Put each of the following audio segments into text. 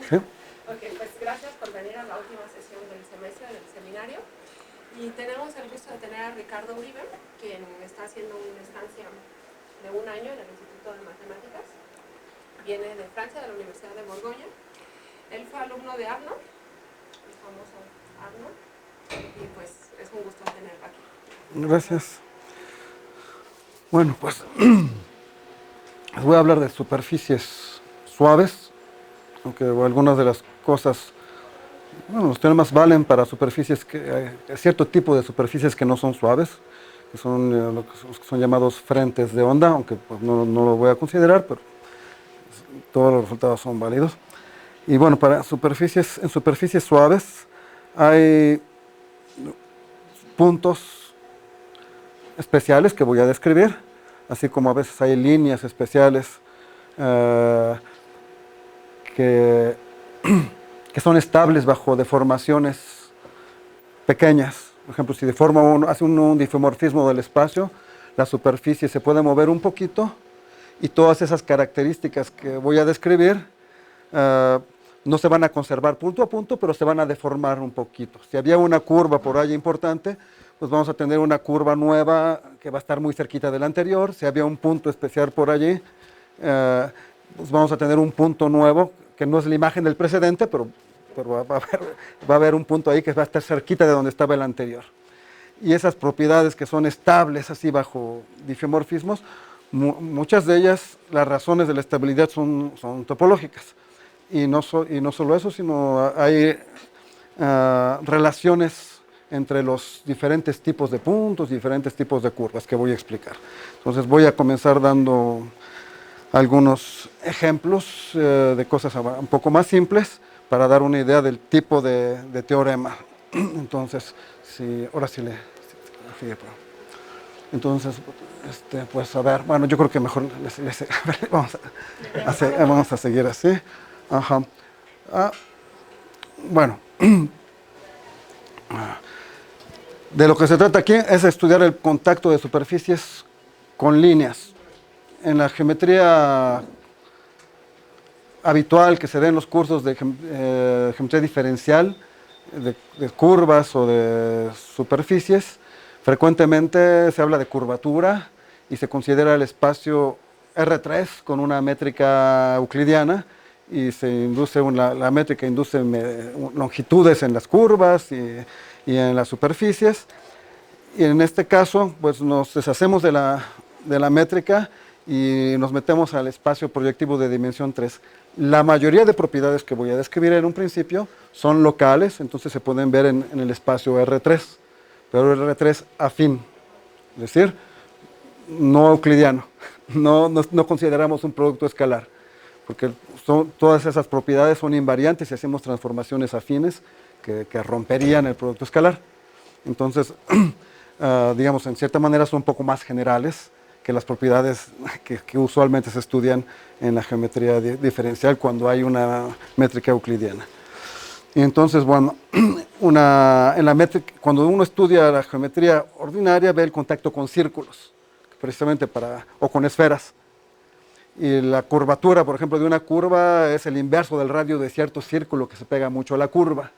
¿Sí? Ok, pues gracias por venir a la última sesión del semestre del seminario. Y tenemos el gusto de tener a Ricardo Uribe, quien está haciendo una estancia de un año en el Instituto de Matemáticas. Viene de Francia, de la Universidad de Borgoña. Él fue alumno de Arnold, el famoso Arnold, y pues es un gusto tenerlo aquí. Gracias. Bueno, pues les voy a hablar de superficies suaves, aunque algunas de las cosas, bueno, los teoremas valen para superficies cierto tipo de superficies que no son suaves, que son los que son llamados frentes de onda, aunque pues, no lo voy a considerar, pero todos los resultados son válidos. Y bueno, en superficies suaves hay puntos especiales que voy a describir, así como a veces hay líneas especiales eh, que, que son estables bajo deformaciones pequeñas. Por ejemplo, si hace un difeomorfismo del espacio, la superficie se puede mover un poquito y todas esas características que voy a describir uh, no se van a conservar punto a punto, pero se van a deformar un poquito. Si había una curva por ahí importante, pues vamos a tener una curva nueva que va a estar muy cerquita de la anterior. Si había un punto especial por allí, pues vamos a tener un punto nuevo, que no es la imagen del precedente, pero va a haber un punto ahí que va a estar cerquita de donde estaba el anterior. Y esas propiedades que son estables así bajo difeomorfismos, muchas de ellas, las razones de la estabilidad son topológicas. Y no solo eso, sino hay relaciones entre los diferentes tipos de puntos, diferentes tipos de curvas que voy a explicar. Entonces voy a comenzar dando algunos ejemplos de cosas un poco más simples para dar una idea del tipo de teorema. Entonces, ahora sí le sigue. Entonces, pues a ver, bueno, yo creo que mejor vamos a seguir así. Ajá. Bueno, de lo que se trata aquí es estudiar el contacto de superficies con líneas. En la geometría habitual que se da en los cursos de geometría diferencial, de curvas o de superficies, frecuentemente se habla de curvatura y se considera el espacio R3 con una métrica euclidiana y la métrica induce longitudes en las curvas y en las superficies. Y en este caso, pues nos deshacemos de la métrica y nos metemos al espacio proyectivo de dimensión 3. La mayoría de propiedades que voy a describir en un principio son locales, entonces se pueden ver en el espacio R3, pero R3 afín, es decir, no euclidiano. No consideramos un producto escalar, porque todas esas propiedades son invariantes y hacemos transformaciones afines que romperían el producto escalar. Entonces, digamos, en cierta manera son un poco más generales que las propiedades que usualmente se estudian en la geometría diferencial cuando hay una métrica euclidiana. Y entonces, bueno, cuando uno estudia la geometría ordinaria, ve el contacto con círculos, precisamente o con esferas. Y la curvatura, por ejemplo, de una curva es el inverso del radio de cierto círculo que se pega mucho a la curva.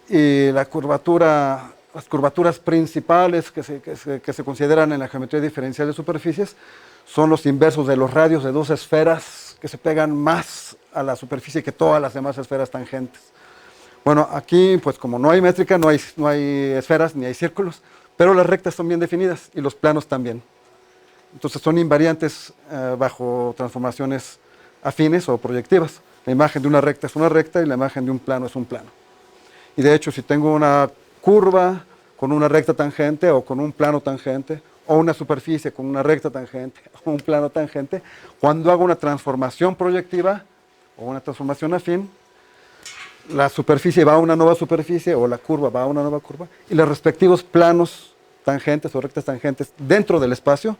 Y las curvaturas principales que se consideran en la geometría diferencial de superficies son los inversos de los radios de dos esferas que se pegan más a la superficie que todas las demás esferas tangentes. Bueno, aquí, pues como no hay métrica, no hay esferas ni hay círculos, pero las rectas son bien definidas y los planos también. Entonces son invariantes bajo transformaciones afines o proyectivas. La imagen de una recta es una recta y la imagen de un plano es un plano. Y de hecho, si tengo una curva con una recta tangente o con un plano tangente, o una superficie con una recta tangente o un plano tangente, cuando hago una transformación proyectiva o una transformación afín, la superficie va a una nueva superficie o la curva va a una nueva curva y los respectivos planos tangentes o rectas tangentes dentro del espacio,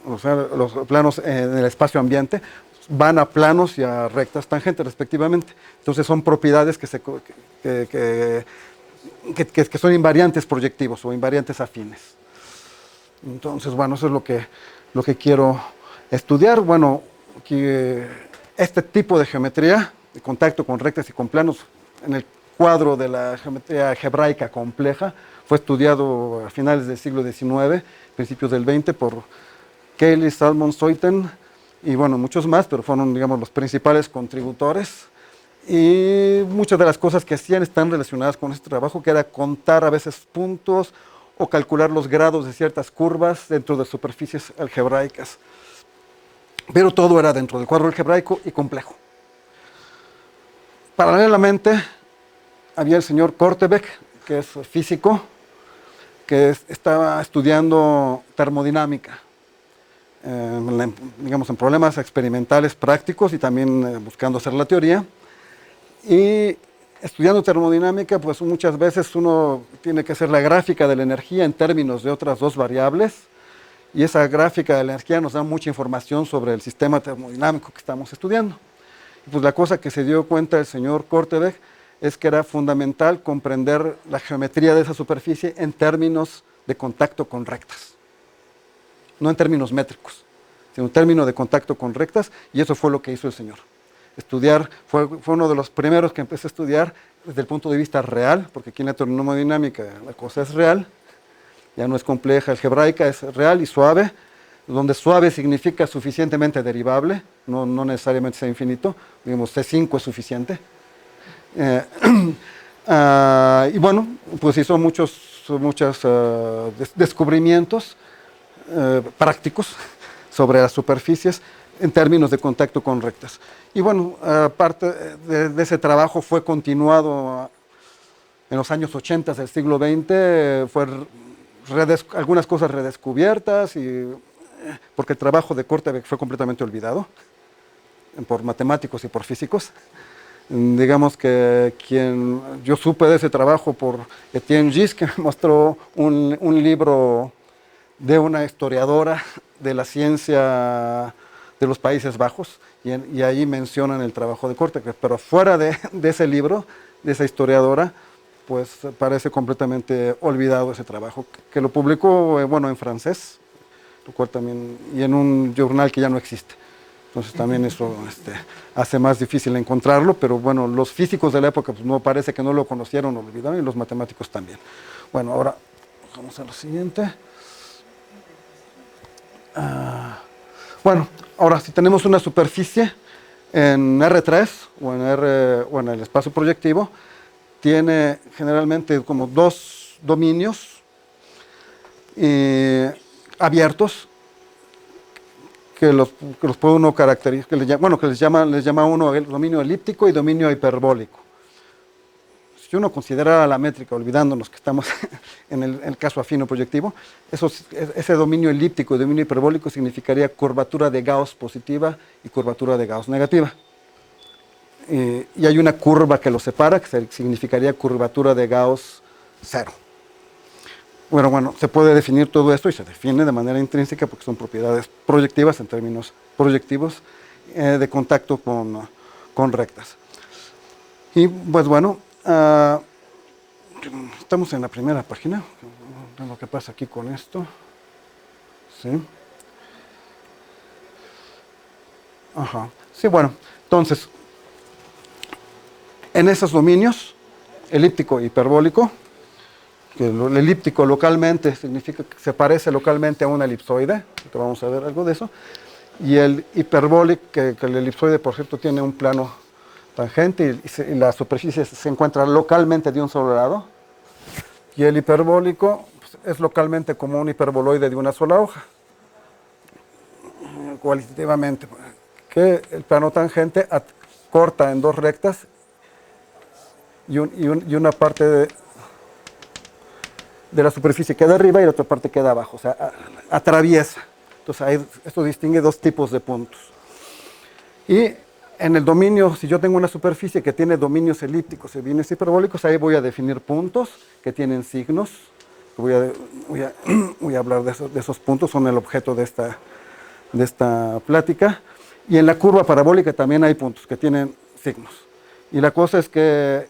o sea, los planos en el espacio ambiente, van a planos y a rectas tangentes respectivamente. Entonces son propiedades que son invariantes proyectivos o invariantes afines. Entonces, bueno, eso es lo que quiero estudiar. Bueno, aquí este tipo de geometría, de contacto con rectas y con planos, en el cuadro de la geometría algebraica compleja, fue estudiado a finales del siglo XIX, principios del XX, por Cayley, Salmon, Soiten, y bueno, muchos más, pero fueron, digamos, los principales contributores. Y muchas de las cosas que hacían están relacionadas con este trabajo, que era contar a veces puntos o calcular los grados de ciertas curvas dentro de superficies algebraicas. Pero todo era dentro del cuadro algebraico y complejo. Paralelamente, había el señor Korteweg, que es físico, que estaba estudiando termodinámica, digamos, en problemas experimentales prácticos y también buscando hacer la teoría. Y estudiando termodinámica, pues muchas veces uno tiene que hacer la gráfica de la energía en términos de otras dos variables, y esa gráfica de la energía nos da mucha información sobre el sistema termodinámico que estamos estudiando. Y pues la cosa que se dio cuenta el señor Korteweg es que era fundamental comprender la geometría de esa superficie en términos de contacto con rectas, no en términos métricos, sino en términos de contacto con rectas, y eso fue lo que hizo el señor. Fue uno de los primeros que empecé a estudiar desde el punto de vista real, porque aquí en la termodinámica la cosa es real, ya no es compleja, algebraica, es real y suave, donde suave significa suficientemente derivable, no necesariamente sea infinito, digamos C5 es suficiente. Y bueno, pues hizo muchos descubrimientos prácticos sobre las superficies en términos de contacto con rectas. Y bueno, parte de ese trabajo fue continuado en los años 80 del siglo XX, algunas cosas redescubiertas, porque el trabajo de Korteweg fue completamente olvidado por matemáticos y por físicos. Digamos que yo supe de ese trabajo por Etienne Gis, que me mostró un libro de una historiadora de la ciencia de los Países Bajos, y ahí mencionan el trabajo de Korteweg, pero fuera de ese libro, de esa historiadora, pues parece completamente olvidado ese trabajo, que lo publicó, bueno, en francés, lo cual también, y en un journal que ya no existe. Entonces también eso hace más difícil encontrarlo, pero bueno, los físicos de la época pues, no parece que no lo conocieron o lo olvidaron, y los matemáticos también. Bueno, ahora vamos a lo siguiente. Bueno, ahora si tenemos una superficie en R3 o en el espacio proyectivo, tiene generalmente como dos dominios abiertos, que los puede uno caracterizar, que les llama uno el dominio elíptico y dominio hiperbólico. Si uno considera la métrica, olvidándonos que estamos en el caso afino proyectivo, ese dominio elíptico y dominio hiperbólico significaría curvatura de Gauss positiva y curvatura de Gauss negativa. Y hay una curva que los separa, que significaría curvatura de Gauss cero. Bueno, se puede definir todo esto y se define de manera intrínseca porque son propiedades proyectivas en términos proyectivos de contacto con rectas. Y pues bueno, estamos en la primera página, lo que pasa aquí con esto. ¿Sí? Ajá. Sí, bueno, entonces, en esos dominios, elíptico e hiperbólico, que el elíptico localmente significa que se parece localmente a una elipsoide, que vamos a ver algo de eso, y el hiperbólico, que el elipsoide por cierto tiene un plano tangente y la superficie se encuentra localmente de un solo lado, y el hiperbólico pues, es localmente como un hiperboloide de una sola hoja, cualitativamente, que el plano tangente corta en dos rectas y una parte de la superficie queda arriba y la otra parte queda abajo, o sea, atraviesa. Entonces, esto distingue dos tipos de puntos. Y en el dominio, si yo tengo una superficie que tiene dominios elípticos y dominios hiperbólicos, ahí voy a definir puntos que tienen signos. Voy a hablar de esos puntos, son el objeto de esta plática. Y en la curva parabólica también hay puntos que tienen signos. Y la cosa es que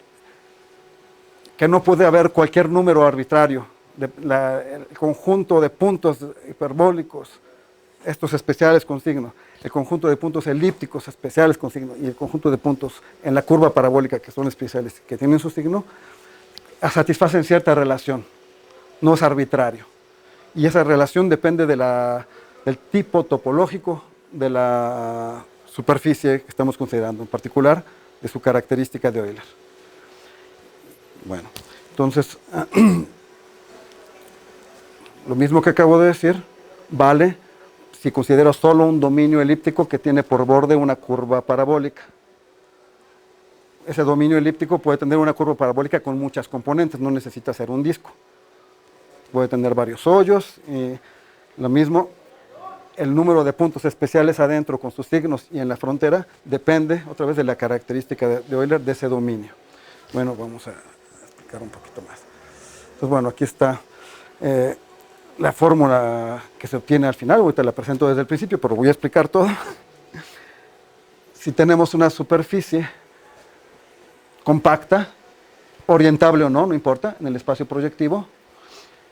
no puede haber cualquier número arbitrario. El conjunto de puntos hiperbólicos, estos especiales con signo. el conjunto de puntos elípticos especiales con signo y el conjunto de puntos en la curva parabólica que son especiales, que tienen su signo, satisfacen cierta relación, no es arbitrario. Y esa relación depende del tipo topológico de la superficie que estamos considerando, en particular de su característica de Euler. Bueno, entonces, lo mismo que acabo de decir, vale si considero solo un dominio elíptico que tiene por borde una curva parabólica. Ese dominio elíptico puede tener una curva parabólica con muchas componentes, no necesita ser un disco. Puede tener varios hoyos, y lo mismo, el número de puntos especiales adentro con sus signos y en la frontera depende otra vez de la característica de Euler de ese dominio. Bueno, vamos a explicar un poquito más. Entonces, bueno, aquí está la fórmula que se obtiene al final, ahorita la presento desde el principio, pero voy a explicar todo. Si tenemos una superficie compacta, orientable o no, no importa, en el espacio proyectivo,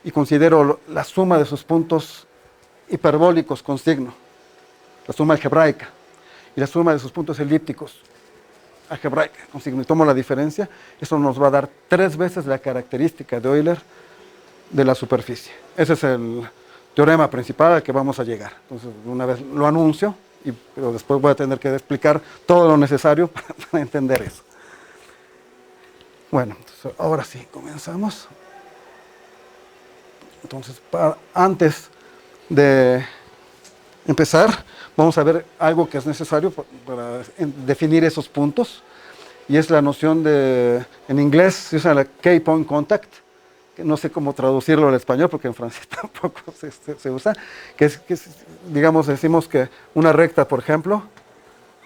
y considero la suma de sus puntos hiperbólicos con signo, la suma algebraica, y la suma de sus puntos elípticos algebraica con signo, y tomo la diferencia, eso nos va a dar 3 veces la característica de Euler de la superficie. Ese es el teorema principal al que vamos a llegar. Entonces, una vez lo anuncio, pero después voy a tener que explicar todo lo necesario para entender eso. Bueno, entonces, ahora sí, comenzamos. Entonces, antes de empezar, vamos a ver algo que es necesario para definir esos puntos, y es la noción de, en inglés se usa la K-point contact, que no sé cómo traducirlo al español porque en francés tampoco se usa, que es, digamos, decimos que una recta, por ejemplo,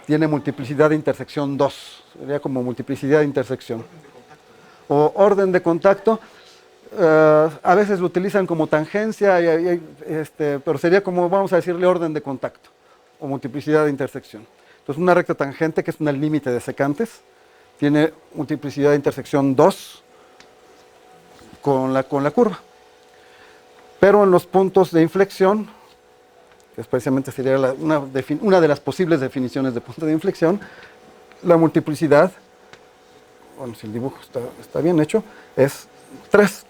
tiene multiplicidad de intersección 2, sería como multiplicidad de intersección. O orden de contacto, a veces lo utilizan como tangencia, pero sería como, vamos a decirle, orden de contacto, o multiplicidad de intersección. Entonces, una recta tangente, que es un límite de secantes, tiene multiplicidad de intersección 2 con la curva. Pero en los puntos de inflexión, que precisamente sería una de las posibles definiciones de punto de inflexión, la multiplicidad, bueno, si el dibujo está bien hecho, es 3.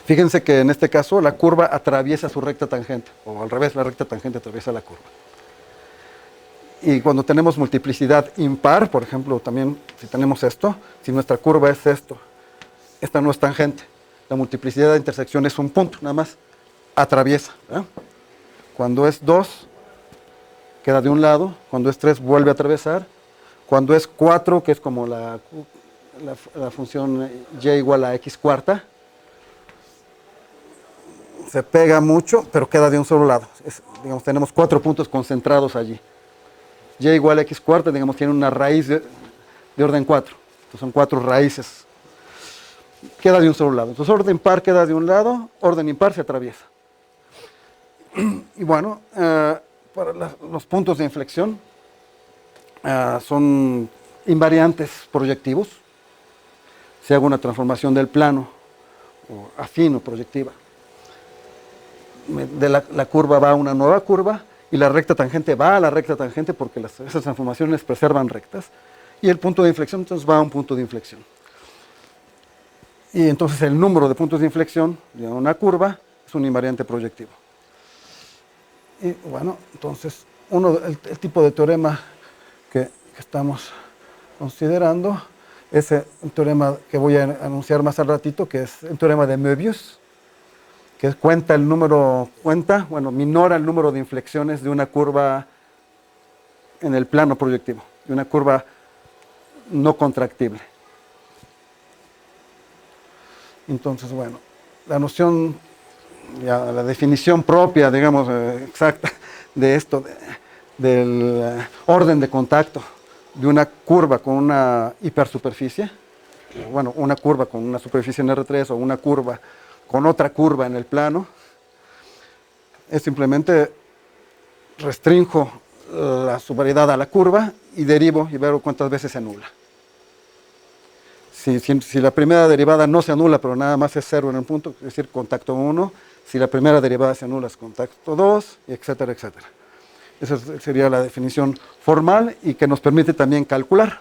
Fíjense que en este caso la curva atraviesa su recta tangente, o al revés, la recta tangente atraviesa la curva. Y cuando tenemos multiplicidad impar, por ejemplo, también si tenemos esto, si nuestra curva es esto, esta no es tangente, la multiplicidad de intersección es un punto, nada más atraviesa, ¿verdad? Cuando es 2, queda de un lado, cuando es 3 vuelve a atravesar, cuando es 4, que es como la función y igual a x cuarta, se pega mucho, pero queda de un solo lado. Digamos, tenemos 4 puntos concentrados allí. Y igual a x cuarta, digamos, tiene una raíz de orden 4. Entonces son 4 raíces. Queda de un solo lado. Entonces orden par queda de un lado, orden impar se atraviesa. Y bueno, para los puntos de inflexión son invariantes proyectivos. Si hago una transformación del plano, o afín o proyectiva, de la curva va a una nueva curva, y la recta tangente va a la recta tangente porque esas transformaciones preservan rectas, y el punto de inflexión entonces va a un punto de inflexión. Y entonces el número de puntos de inflexión de una curva es un invariante proyectivo. Y bueno, entonces el tipo de teorema que estamos considerando es un teorema que voy a anunciar más al ratito, que es el teorema de Möbius, que minora el número de inflexiones de una curva en el plano proyectivo, de una curva no contractible. Entonces, bueno, la noción, la definición propia, digamos, exacta de esto, del orden de contacto de una curva con una hipersuperficie, bueno, una curva con una superficie en R3 o una curva con otra curva en el plano, es simplemente restringo la subvariedad a la curva y derivo y veo cuántas veces se anula. Si la primera derivada no se anula, pero nada más es 0 en el punto, es decir, contacto 1. Si la primera derivada se anula, es contacto 2, etcétera, etcétera. Esa sería la definición formal y que nos permite también calcular.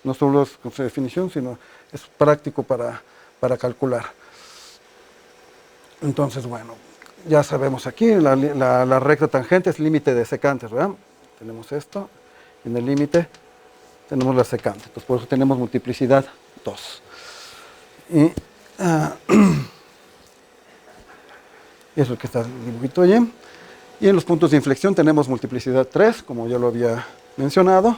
No solo es con su definición, sino es práctico para calcular. Entonces, bueno, ya sabemos aquí, la recta tangente es límite de secantes, ¿verdad? Tenemos esto, y en el límite tenemos la secante. Entonces, por eso tenemos multiplicidad 2. Y eso que está el dibujito allí. Y en los puntos de inflexión tenemos multiplicidad 3, como ya lo había mencionado.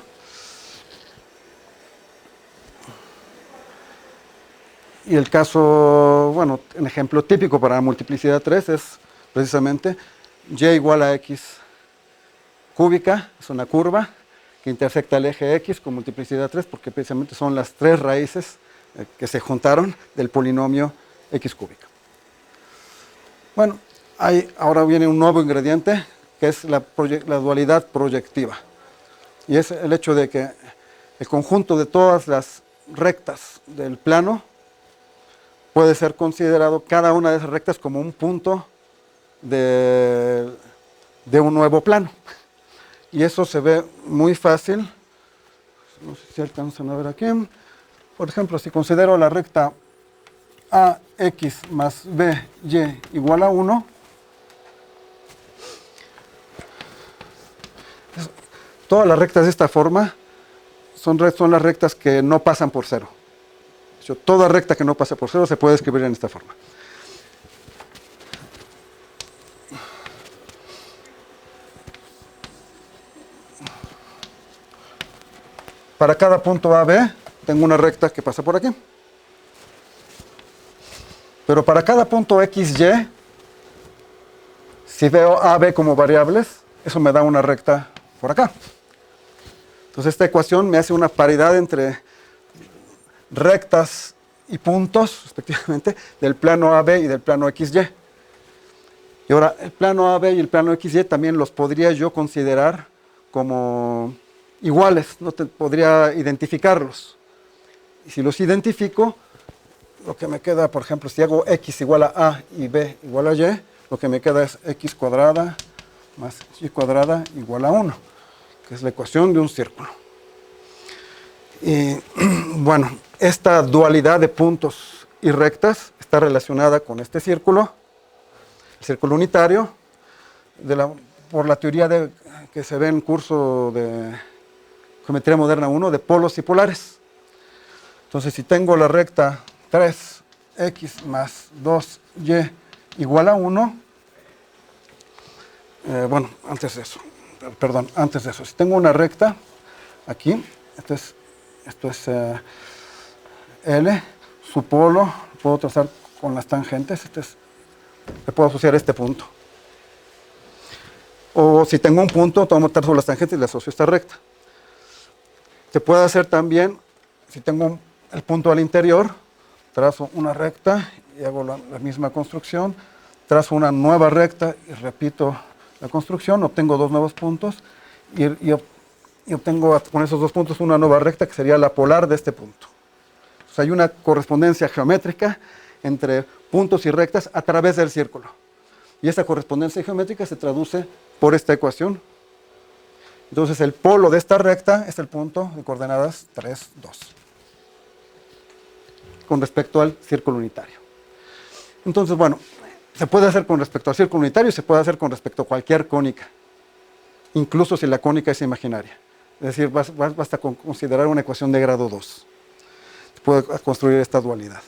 Y el caso, bueno, un ejemplo típico para multiplicidad 3 es precisamente y igual a x cúbica, es una curva que intersecta el eje x con multiplicidad 3, porque precisamente son las tres raíces que se juntaron del polinomio x cúbica. Bueno, ahora viene un nuevo ingrediente, que es la dualidad proyectiva. Y es el hecho de que el conjunto de todas las rectas del plano puede ser considerado cada una de esas rectas como un punto de un nuevo plano. Y eso se ve muy fácil. No sé si alcanzan a ver aquí. Por ejemplo, si considero la recta AX más BY igual a 1, todas las rectas de esta forma son las rectas que no pasan por cero. Toda recta que no pasa por cero se puede escribir en esta forma. Para cada punto AB tengo una recta que pasa por aquí. Pero para cada punto XY, si veo AB como variables, eso me da una recta por acá. Entonces esta ecuación me hace una paridad entre rectas y puntos, respectivamente, del plano AB y del plano XY. Y ahora, el plano AB y el plano XY también los podría yo considerar como iguales, no podría identificarlos. Y si los identifico, lo que me queda, por ejemplo, si hago X igual a y B igual a Y, lo que me queda es X cuadrada más Y cuadrada igual a 1, que es la ecuación de un círculo. Y bueno, esta dualidad de puntos y rectas está relacionada con este círculo, el círculo unitario, por la teoría que se ve en el curso de Geometría Moderna 1 de polos y polares. Entonces, si tengo la recta 3x más 2y igual a 1, bueno, antes de eso, si tengo una recta aquí, esto es L, su polo, puedo trazar con las tangentes, le puedo asociar este punto. O si tengo un punto, tomo trazo las tangentes y le asocio esta recta. Se puede hacer también, si tengo el punto al interior, trazo una recta y hago la misma construcción, trazo una nueva recta y repito la construcción, obtengo dos nuevos puntos y obtengo con esos dos puntos una nueva recta que sería la polar de este punto. Entonces hay una correspondencia geométrica entre puntos y rectas a través del círculo. Y esta correspondencia geométrica se traduce por esta ecuación. Entonces el polo de esta recta es el punto de coordenadas 3, 2. Con respecto al círculo unitario. Entonces, bueno, se puede hacer con respecto al círculo unitario y se puede hacer con respecto a cualquier cónica. Incluso si la cónica es imaginaria. Es decir, basta con considerar una ecuación de grado 2. Se puede construir esta dualidad.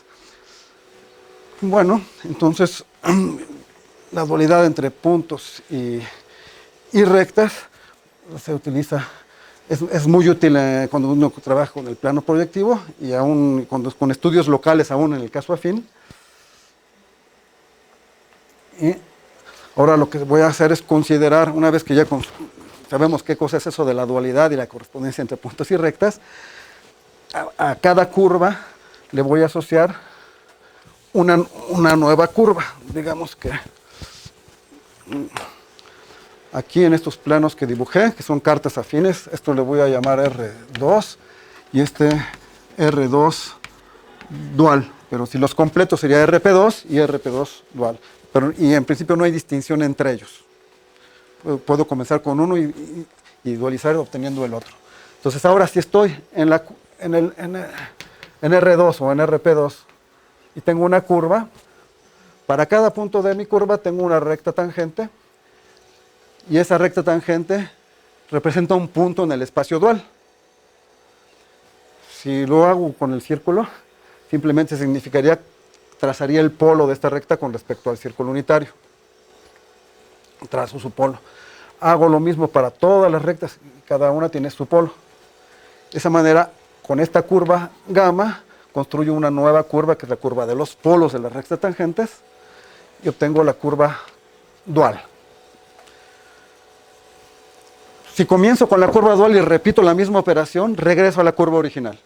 Bueno, entonces, la dualidad entre puntos y rectas se utiliza, es muy útil cuando uno trabaja con el plano proyectivo y aún con estudios locales, aún en el caso afín. Y ahora lo que voy a hacer es considerar, una vez que ya sabemos qué cosa es eso de la dualidad y la correspondencia entre puntos y rectas, a cada curva le voy a asociar una nueva curva. Digamos que aquí en estos planos que dibujé, que son cartas afines, esto le voy a llamar R2 y este R2 dual, pero si los completo sería RP2 y RP2 dual, y en principio no hay distinción entre ellos. Puedo comenzar con uno y dualizar obteniendo el otro. Entonces ahora si estoy en R2 o en RP2 y tengo una curva, para cada punto de mi curva tengo una recta tangente y esa recta tangente representa un punto en el espacio dual. Si lo hago con el círculo, simplemente trazaría el polo de esta recta con respecto al círculo unitario. Trazo su polo. Hago lo mismo para todas las rectas, cada una tiene su polo. De esa manera, con esta curva gamma, construyo una nueva curva, que es la curva de los polos de las rectas tangentes, y obtengo la curva dual. Si comienzo con la curva dual y repito la misma operación, regreso a la curva original.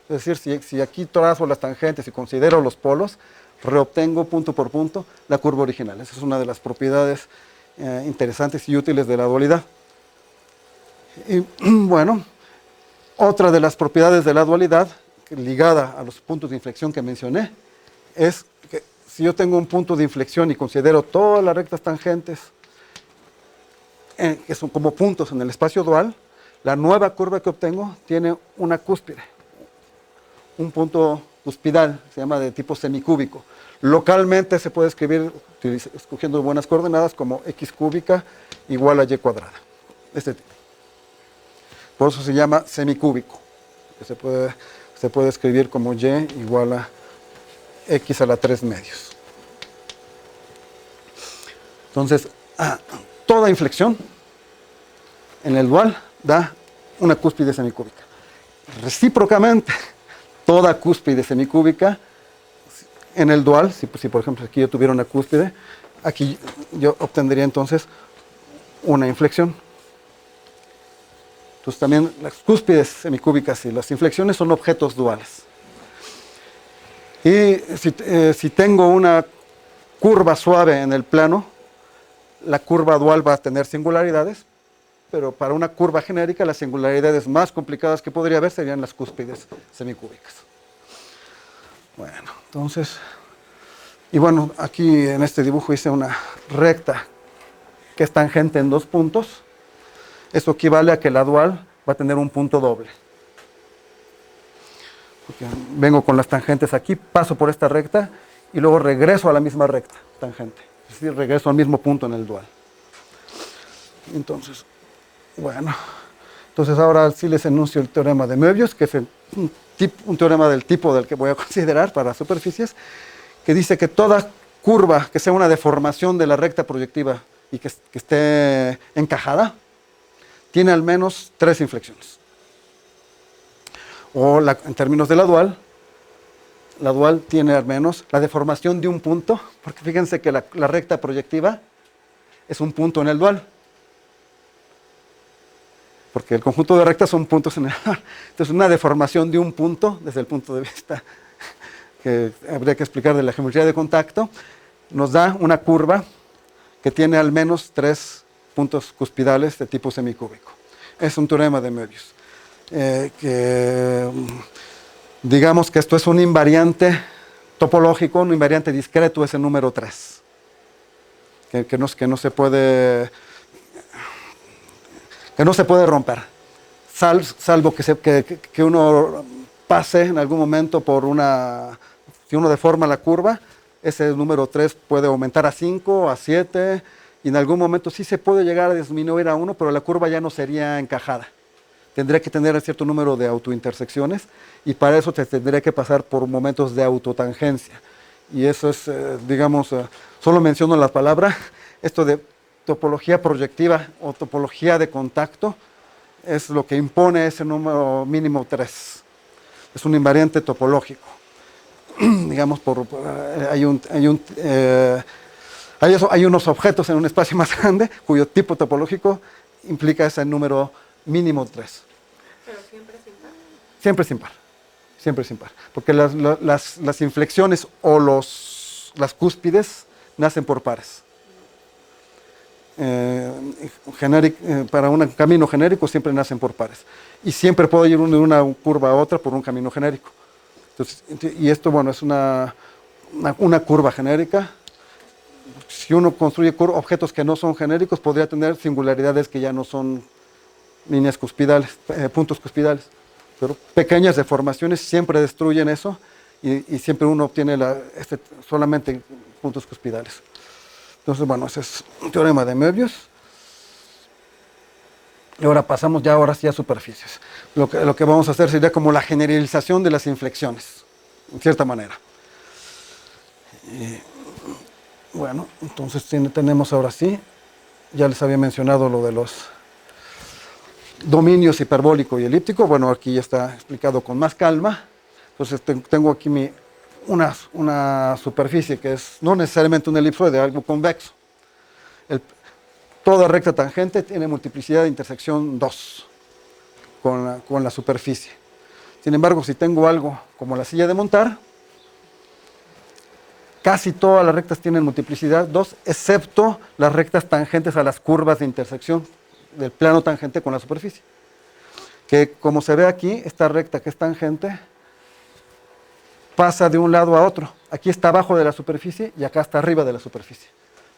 Es decir, si aquí trazo las tangentes y considero los polos, reobtengo punto por punto la curva original. Esa es una de las propiedades interesantes y útiles de la dualidad. Y bueno, otra de las propiedades de la dualidad, ligada a los puntos de inflexión que mencioné, es que si yo tengo un punto de inflexión y considero todas las rectas tangentes que son como puntos en el espacio dual, la nueva curva que obtengo tiene una cúspide, un punto cuspidal, se llama de tipo semicúbico. Localmente se puede escribir, escogiendo buenas coordenadas, como x cúbica igual a y cuadrada. Este tipo. Por eso se llama semicúbico. Se puede escribir como y igual a x a la 3 medios. Entonces, toda inflexión en el dual da una cúspide semicúbica. Recíprocamente, toda cúspide semicúbica en el dual, si por ejemplo aquí yo tuviera una cúspide, aquí yo obtendría entonces una inflexión. Entonces también las cúspides semicúbicas y las inflexiones son objetos duales. Y si tengo una curva suave en el plano, la curva dual va a tener singularidades, pero para una curva genérica las singularidades más complicadas que podría haber serían las cúspides semicúbicas. Bueno, entonces, y bueno, aquí en este dibujo hice una recta que es tangente en dos puntos. Eso equivale a que la dual va a tener un punto doble. Porque vengo con las tangentes aquí, paso por esta recta y luego regreso a la misma recta tangente. Es decir, regreso al mismo punto en el dual. Entonces, bueno, ahora sí les enuncio el teorema de Möbius, que es un teorema del tipo del que voy a considerar para superficies, que dice que toda curva que sea una deformación de la recta proyectiva y que esté encajada, tiene al menos 3 inflexiones. O en términos de la dual tiene al menos la deformación de un punto, porque fíjense que la recta proyectiva es un punto en el dual. Porque el conjunto de rectas son puntos en el dual. Entonces, una deformación de un punto, desde el punto de vista que habría que explicar de la geometría de contacto, nos da una curva que tiene al menos 3 puntos cuspidales de tipo semicúbico. Es un teorema de Möbius. Digamos que esto es un invariante topológico, un invariante discreto, es el número 3. Que no se puede romper, salvo que uno pase en algún momento si uno deforma la curva, ese número 3 puede aumentar a 5, a 7, y en algún momento sí se puede llegar a disminuir a 1, pero la curva ya no sería encajada. Tendría que tener cierto número de autointersecciones, y para eso tendría que pasar por momentos de autotangencia. Y eso es, solo menciono la palabra, esto de topología proyectiva o topología de contacto, es lo que impone ese número mínimo 3. Es un invariante topológico. Hay unos objetos en un espacio más grande cuyo tipo topológico implica ese número mínimo 3. ¿Pero siempre sin par? Siempre sin par. Siempre sin par. Porque las inflexiones o las cúspides nacen por pares. Para un camino genérico siempre nacen por pares. Y siempre puedo ir de una curva a otra por un camino genérico. Entonces, y esto, bueno, es una curva genérica. si uno construye objetos que no son genéricos, podría tener singularidades que ya no son líneas cuspidales, puntos cuspidales. Pero pequeñas deformaciones siempre destruyen eso y siempre uno obtiene solamente puntos cuspidales. Entonces, bueno, ese es un teorema de Möbius. Y ahora pasamos ahora sí a superficies. Lo que vamos a hacer sería como la generalización de las inflexiones, en cierta manera. Bueno, entonces tenemos ahora sí, ya les había mencionado lo de los dominios hiperbólico y elíptico. Bueno, aquí ya está explicado con más calma. Entonces tengo aquí una superficie que es no necesariamente un elipsoide, algo convexo. Toda recta tangente tiene multiplicidad de intersección 2 con la superficie. Sin embargo, si tengo algo como la silla de montar, casi todas las rectas tienen multiplicidad 2, excepto las rectas tangentes a las curvas de intersección del plano tangente con la superficie. Que como se ve aquí, esta recta que es tangente pasa de un lado a otro. Aquí está abajo de la superficie y acá está arriba de la superficie.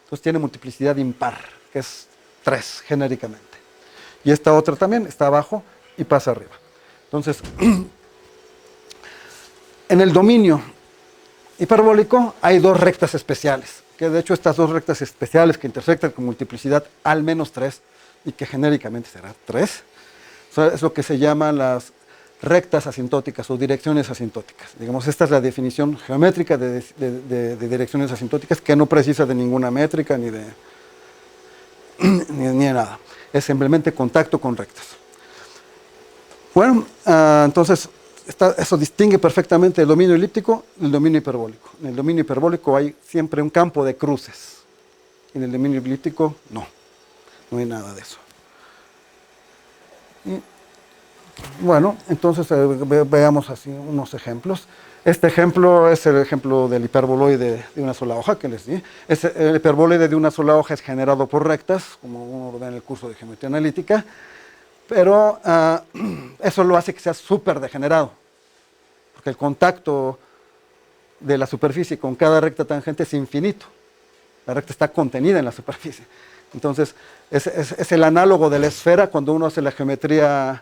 Entonces tiene multiplicidad impar, que es 3 genéricamente. Y esta otra también está abajo y pasa arriba. Entonces, en el dominio hiperbólico hay dos rectas especiales, que de hecho estas dos rectas especiales que intersectan con multiplicidad al menos 3 y que genéricamente será 3, es lo que se llaman las rectas asintóticas o direcciones asintóticas. Digamos, esta es la definición geométrica de direcciones asintóticas, que no precisa de ninguna métrica ni de nada. Es simplemente contacto con rectas. Bueno, entonces eso distingue perfectamente el dominio elíptico del dominio hiperbólico. En el dominio hiperbólico hay siempre un campo de cruces. En el dominio elíptico no hay nada de eso. Y, bueno, entonces veamos así unos ejemplos. Este ejemplo es el ejemplo del hiperboloide de una sola hoja que les di. El hiperboloide de una sola hoja es generado por rectas, como uno lo ve en el curso de geometría analítica, pero eso lo hace que sea súper degenerado, porque el contacto de la superficie con cada recta tangente es infinito. La recta está contenida en la superficie. Entonces, es el análogo de la esfera cuando uno hace la geometría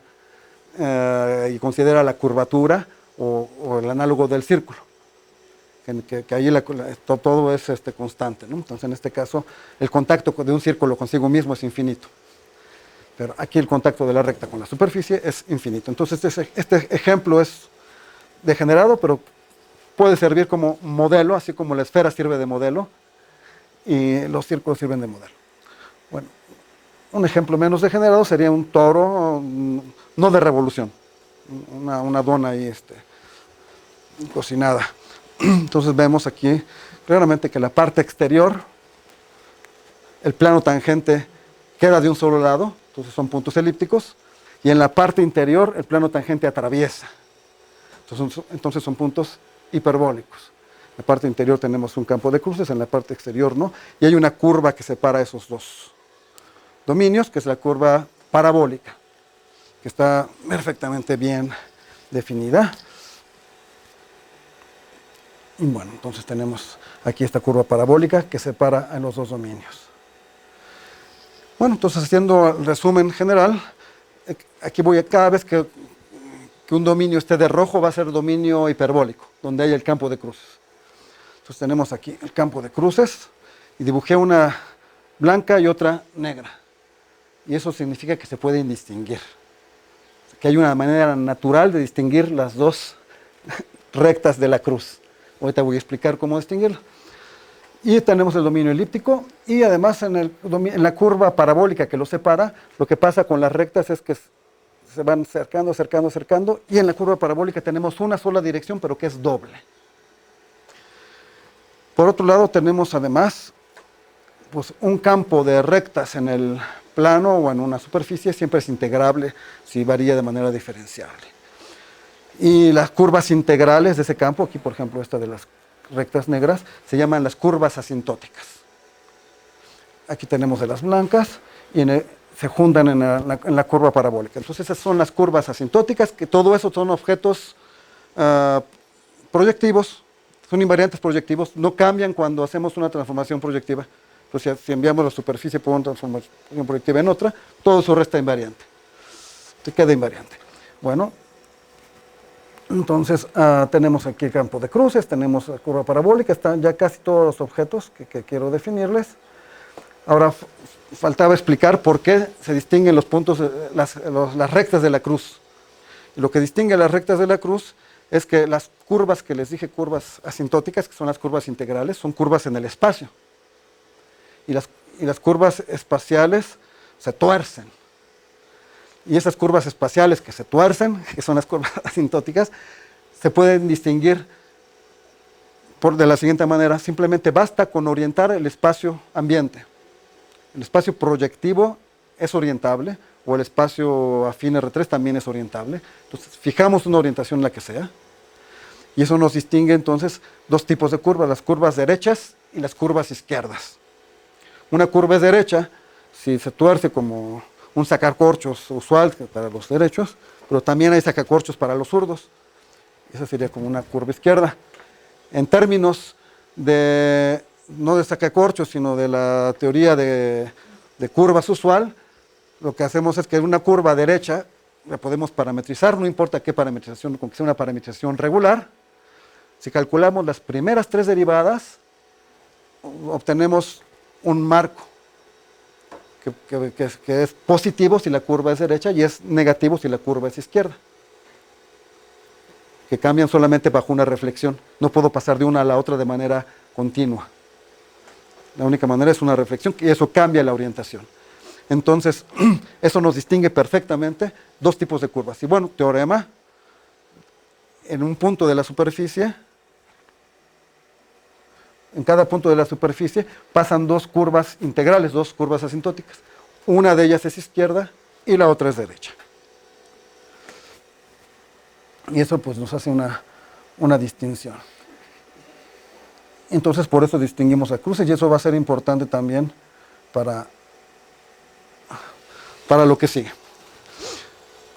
y considera la curvatura, o el análogo del círculo, que ahí todo es constante, ¿no? Entonces, en este caso, el contacto de un círculo consigo mismo es infinito. Pero aquí el contacto de la recta con la superficie es infinito. Entonces, este ejemplo es degenerado, pero puede servir como modelo, así como la esfera sirve de modelo y los círculos sirven de modelo. Bueno, un ejemplo menos degenerado sería un toro, no de revolución, una dona ahí cocinada. Entonces vemos aquí claramente que la parte exterior, el plano tangente queda de un solo lado, entonces son puntos elípticos, y en la parte interior el plano tangente atraviesa. Entonces son puntos hiperbólicos. En la parte interior tenemos un campo de cruces, en la parte exterior no, y hay una curva que separa esos dos dominios, que es la curva parabólica, que está perfectamente bien definida. Y bueno, entonces tenemos aquí esta curva parabólica que separa a los dos dominios. Bueno, entonces haciendo el resumen general, aquí cada vez que un dominio esté de rojo va a ser dominio hiperbólico, donde hay el campo de cruces. Entonces tenemos aquí el campo de cruces y dibujé una blanca y otra negra. Y eso significa que se pueden distinguir, que hay una manera natural de distinguir las dos rectas de la cruz. Ahorita voy a explicar cómo distinguirlo. Y tenemos el dominio elíptico, y además en la curva parabólica que lo separa, lo que pasa con las rectas es que se van acercando, y en la curva parabólica tenemos una sola dirección, pero que es doble. Por otro lado, tenemos además pues, un campo de rectas en el plano o en una superficie, siempre es integrable si varía de manera diferenciable. Y las curvas integrales de ese campo, aquí por ejemplo esta de las rectas negras, se llaman las curvas asintóticas. Aquí tenemos de las blancas y se juntan en la curva parabólica. Entonces esas son las curvas asintóticas, que todo eso son objetos proyectivos, son invariantes proyectivos, no cambian cuando hacemos una transformación proyectiva. Entonces, si enviamos la superficie por una transformación proyectiva en otra, todo eso resta invariante. Se queda invariante. Bueno, entonces tenemos aquí el campo de cruces, tenemos la curva parabólica, están ya casi todos los objetos que quiero definirles. Ahora faltaba explicar por qué se distinguen los puntos, las rectas de la cruz. Y lo que distingue las rectas de la cruz es que las curvas que les dije, curvas asintóticas, que son las curvas integrales, son curvas en el espacio. Y las curvas espaciales se tuercen. Y esas curvas espaciales que se tuercen, que son las curvas asintóticas, se pueden distinguir de la siguiente manera. Simplemente basta con orientar el espacio ambiente. El espacio proyectivo es orientable, o el espacio afín R3 también es orientable. Entonces, fijamos una orientación en la que sea. Y eso nos distingue entonces dos tipos de curvas, las curvas derechas y las curvas izquierdas. Una curva es derecha si se tuerce como un sacacorchos usual para los derechos, pero también hay sacacorchos para los zurdos. Esa sería como una curva izquierda. En términos de, no de sacacorchos, sino de la teoría de curvas usual, lo que hacemos es que una curva derecha la podemos parametrizar, no importa qué parametrización, con que sea una parametrización regular. Si calculamos las primeras tres derivadas, obtenemos un marco que es positivo si la curva es derecha y es negativo si la curva es izquierda, que cambian solamente bajo una reflexión. No puedo pasar de una a la otra de manera continua. La única manera es una reflexión y eso cambia la orientación. Entonces, eso nos distingue perfectamente dos tipos de curvas. Y bueno, teorema, en un punto de la superficie, en cada punto de la superficie pasan dos curvas integrales, dos curvas asintóticas. Una de ellas es izquierda y la otra es derecha. Y eso pues nos hace una distinción. Entonces por eso distinguimos a cruces y eso va a ser importante también para lo que sigue.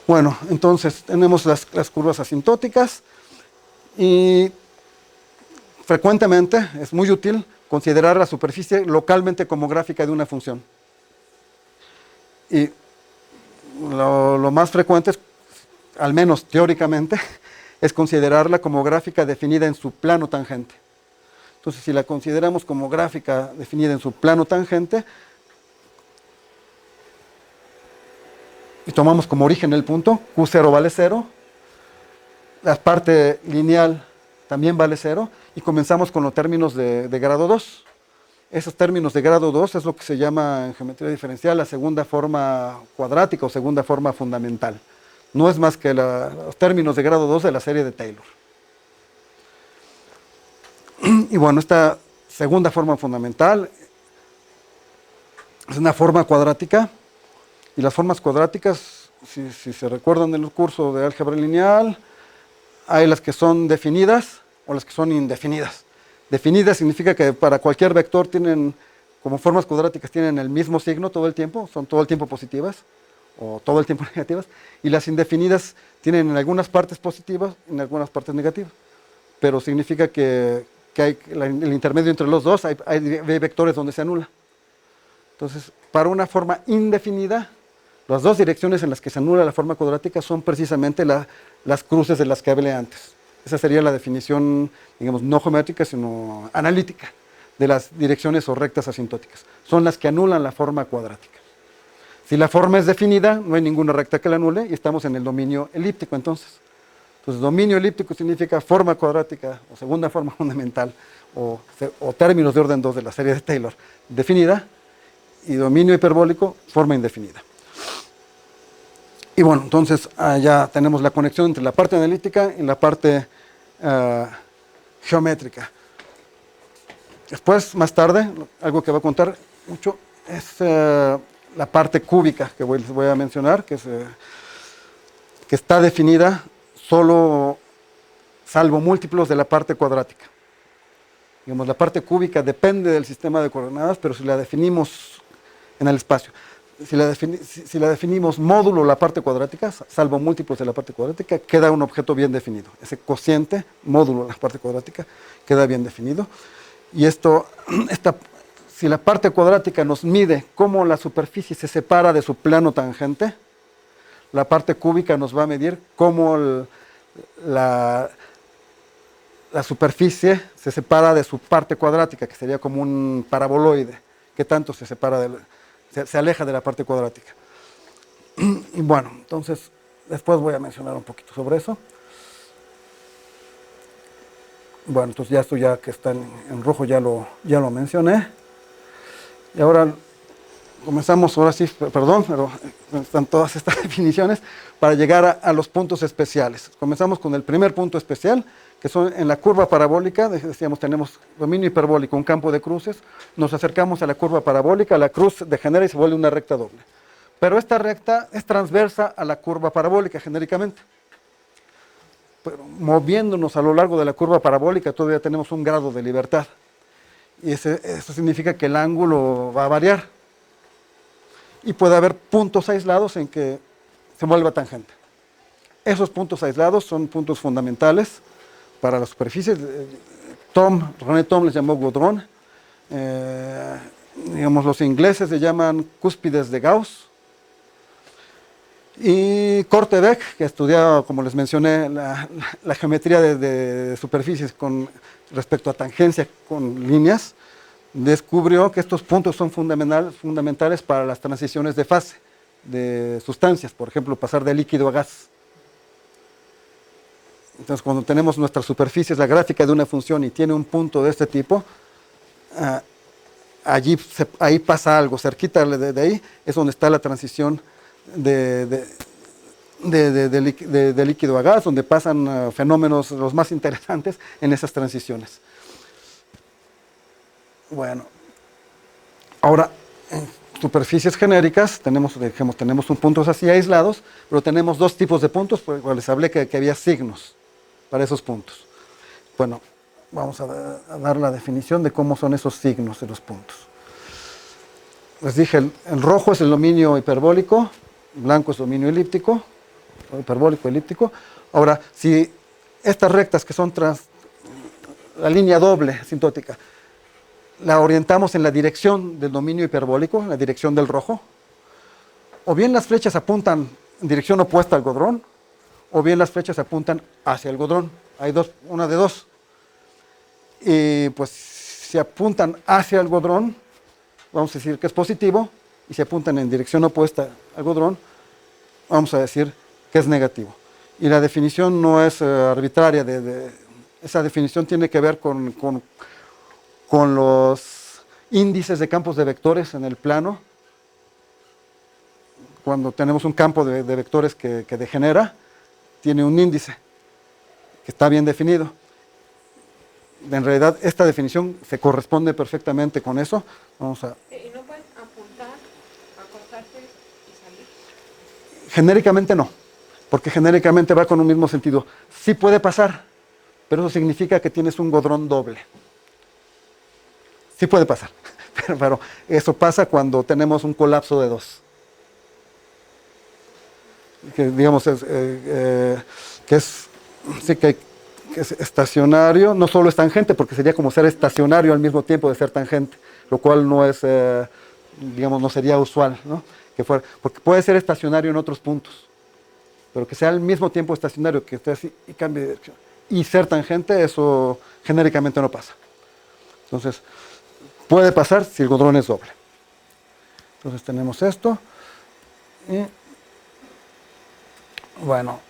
Bueno, entonces tenemos las curvas asintóticas y frecuentemente es muy útil considerar la superficie localmente como gráfica de una función. Y lo más frecuente, al menos teóricamente, es considerarla como gráfica definida en su plano tangente. Entonces, si la consideramos como gráfica definida en su plano tangente, y tomamos como origen el punto, Q0 vale 0, la parte lineal también vale 0, y comenzamos con los términos de grado 2. Esos términos de grado 2 es lo que se llama en geometría diferencial la segunda forma cuadrática o segunda forma fundamental. No es más que los términos de grado 2 de la serie de Taylor. Y bueno, esta segunda forma fundamental es una forma cuadrática, y las formas cuadráticas, si se recuerdan del curso de álgebra lineal, hay las que son definidas o las que son indefinidas. Definidas significa que para cualquier vector tienen, como formas cuadráticas, tienen el mismo signo todo el tiempo, son todo el tiempo positivas o todo el tiempo negativas, y las indefinidas tienen en algunas partes positivas y en algunas partes negativas, pero significa que hay el intermedio entre los dos, hay vectores donde se anula. Entonces, para una forma indefinida, las dos direcciones en las que se anula la forma cuadrática son precisamente las cruces de las que hablé antes. Esa sería la definición, digamos, no geométrica, sino analítica, de las direcciones o rectas asintóticas. Son las que anulan la forma cuadrática. Si la forma es definida, no hay ninguna recta que la anule y estamos en el dominio elíptico entonces. Entonces, dominio elíptico significa forma cuadrática o segunda forma fundamental o términos de orden 2 de la serie de Taylor definida, y dominio hiperbólico, forma indefinida. Y bueno, entonces ya tenemos la conexión entre la parte analítica y la parte geométrica. Después, más tarde, algo que va a contar mucho es la parte cúbica que les voy a mencionar, que está definida solo salvo múltiplos de la parte cuadrática. Digamos, la parte cúbica depende del sistema de coordenadas, pero si la definimos en el espacio. si la definimos módulo la parte cuadrática, salvo múltiplos de la parte cuadrática, queda un objeto bien definido. Ese cociente, módulo la parte cuadrática, queda bien definido. Y si la parte cuadrática nos mide cómo la superficie se separa de su plano tangente, la parte cúbica nos va a medir cómo la superficie se separa de su parte cuadrática, que sería como un paraboloide, que tanto se separa se aleja de la parte cuadrática. Y bueno, entonces después voy a mencionar un poquito sobre eso. Bueno, entonces ya esto ya que está en rojo ya lo mencioné. Y ahora comenzamos, ahora sí, perdón, pero están todas estas definiciones para llegar a los puntos especiales. Comenzamos con el primer punto especial, que son en la curva parabólica. Decíamos, tenemos dominio hiperbólico, un campo de cruces, nos acercamos a la curva parabólica, la cruz degenera y se vuelve una recta doble. Pero esta recta es transversa a la curva parabólica genéricamente. Pero moviéndonos a lo largo de la curva parabólica todavía tenemos un grado de libertad. Y eso significa que el ángulo va a variar. Y puede haber puntos aislados en que se vuelva tangente. Esos puntos aislados son puntos fundamentales para la superficie. René Thom les llamó Gaudron. Digamos, los ingleses le llaman cúspides de Gauss. Y Korteweg, que estudiaba, como les mencioné, la geometría de superficies con respecto a tangencia con líneas, descubrió que estos puntos son fundamentales para las transiciones de fase de sustancias, por ejemplo, pasar de líquido a gas. Entonces, cuando tenemos nuestras superficies, la gráfica de una función y tiene un punto de este tipo, ahí pasa algo, cerquita de ahí es donde está la transición de líquido a gas, donde pasan fenómenos los más interesantes en esas transiciones. Bueno, ahora en superficies genéricas tenemos un puntos así aislados, pero tenemos dos tipos de puntos, por los cuales les hablé que había signos para esos puntos. Bueno, vamos a dar la definición de cómo son esos signos de los puntos. Les dije, el rojo es el dominio hiperbólico, blanco es dominio elíptico, hiperbólico, elíptico. Ahora, si estas rectas que son la línea doble asintótica, la orientamos en la dirección del dominio hiperbólico, en la dirección del rojo, o bien las flechas apuntan en dirección opuesta al algodón, o bien las flechas apuntan hacia el algodón. Hay una de dos. Y pues si apuntan hacia el algodón, vamos a decir que es positivo, y si apuntan en dirección opuesta al algodón, vamos a decir que es negativo. Y la definición no es arbitraria, esa definición tiene que ver con los índices de campos de vectores en el plano. Cuando tenemos un campo de vectores que degenera, tiene un índice que está bien definido. En realidad, esta definición se corresponde perfectamente con eso. Vamos a... ¿Y no pueden apuntar, acostarse y salir? Genéricamente no, porque genéricamente va con un mismo sentido. Sí puede pasar, pero eso significa que tienes un godrón doble. Sí puede pasar, pero eso pasa cuando tenemos un colapso de dos. Que digamos que es estacionario, no solo es tangente, porque sería como ser estacionario al mismo tiempo de ser tangente, lo cual no es, digamos, no sería usual, ¿no? Porque puede ser estacionario en otros puntos, pero que sea al mismo tiempo estacionario, que esté así y cambie de dirección. Y ser tangente, eso genéricamente no pasa. Entonces, puede pasar si el godrón es doble. Entonces tenemos esto. Y, bueno,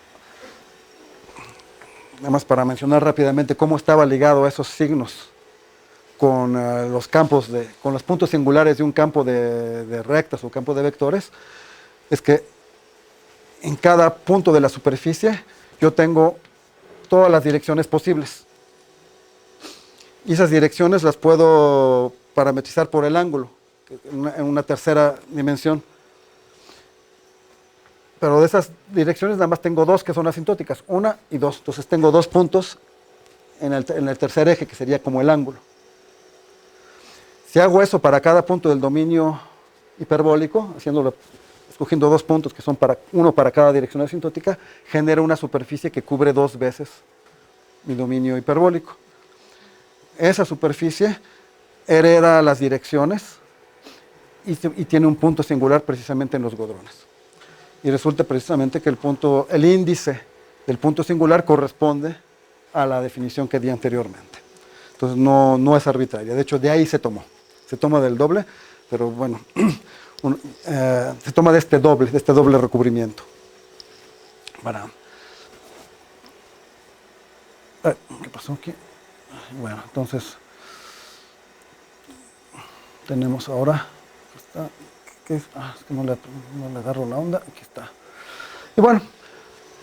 nada más para mencionar rápidamente cómo estaba ligado a esos signos con los campos, con los puntos singulares de un campo de rectas o campo de vectores, es que en cada punto de la superficie yo tengo todas las direcciones posibles. Y esas direcciones las puedo parametrizar por el ángulo, en una tercera dimensión. Pero de esas direcciones nada más tengo dos que son asintóticas, 1 y 2. Entonces tengo 2 puntos en el tercer eje, que sería como el ángulo. Si hago eso para cada punto del dominio hiperbólico, escogiendo 2 puntos que son uno para cada dirección asintótica, genera una superficie que cubre 2 veces mi dominio hiperbólico. Esa superficie hereda las direcciones y tiene un punto singular precisamente en los godrones. Y resulta precisamente que el índice del punto singular corresponde a la definición que di anteriormente. Entonces no es arbitraria, de hecho de ahí se toma del doble, pero bueno, se toma de este doble recubrimiento. ¿Qué pasó aquí? Bueno, entonces tenemos ahora, es que no le agarro la onda, aquí está. Y bueno,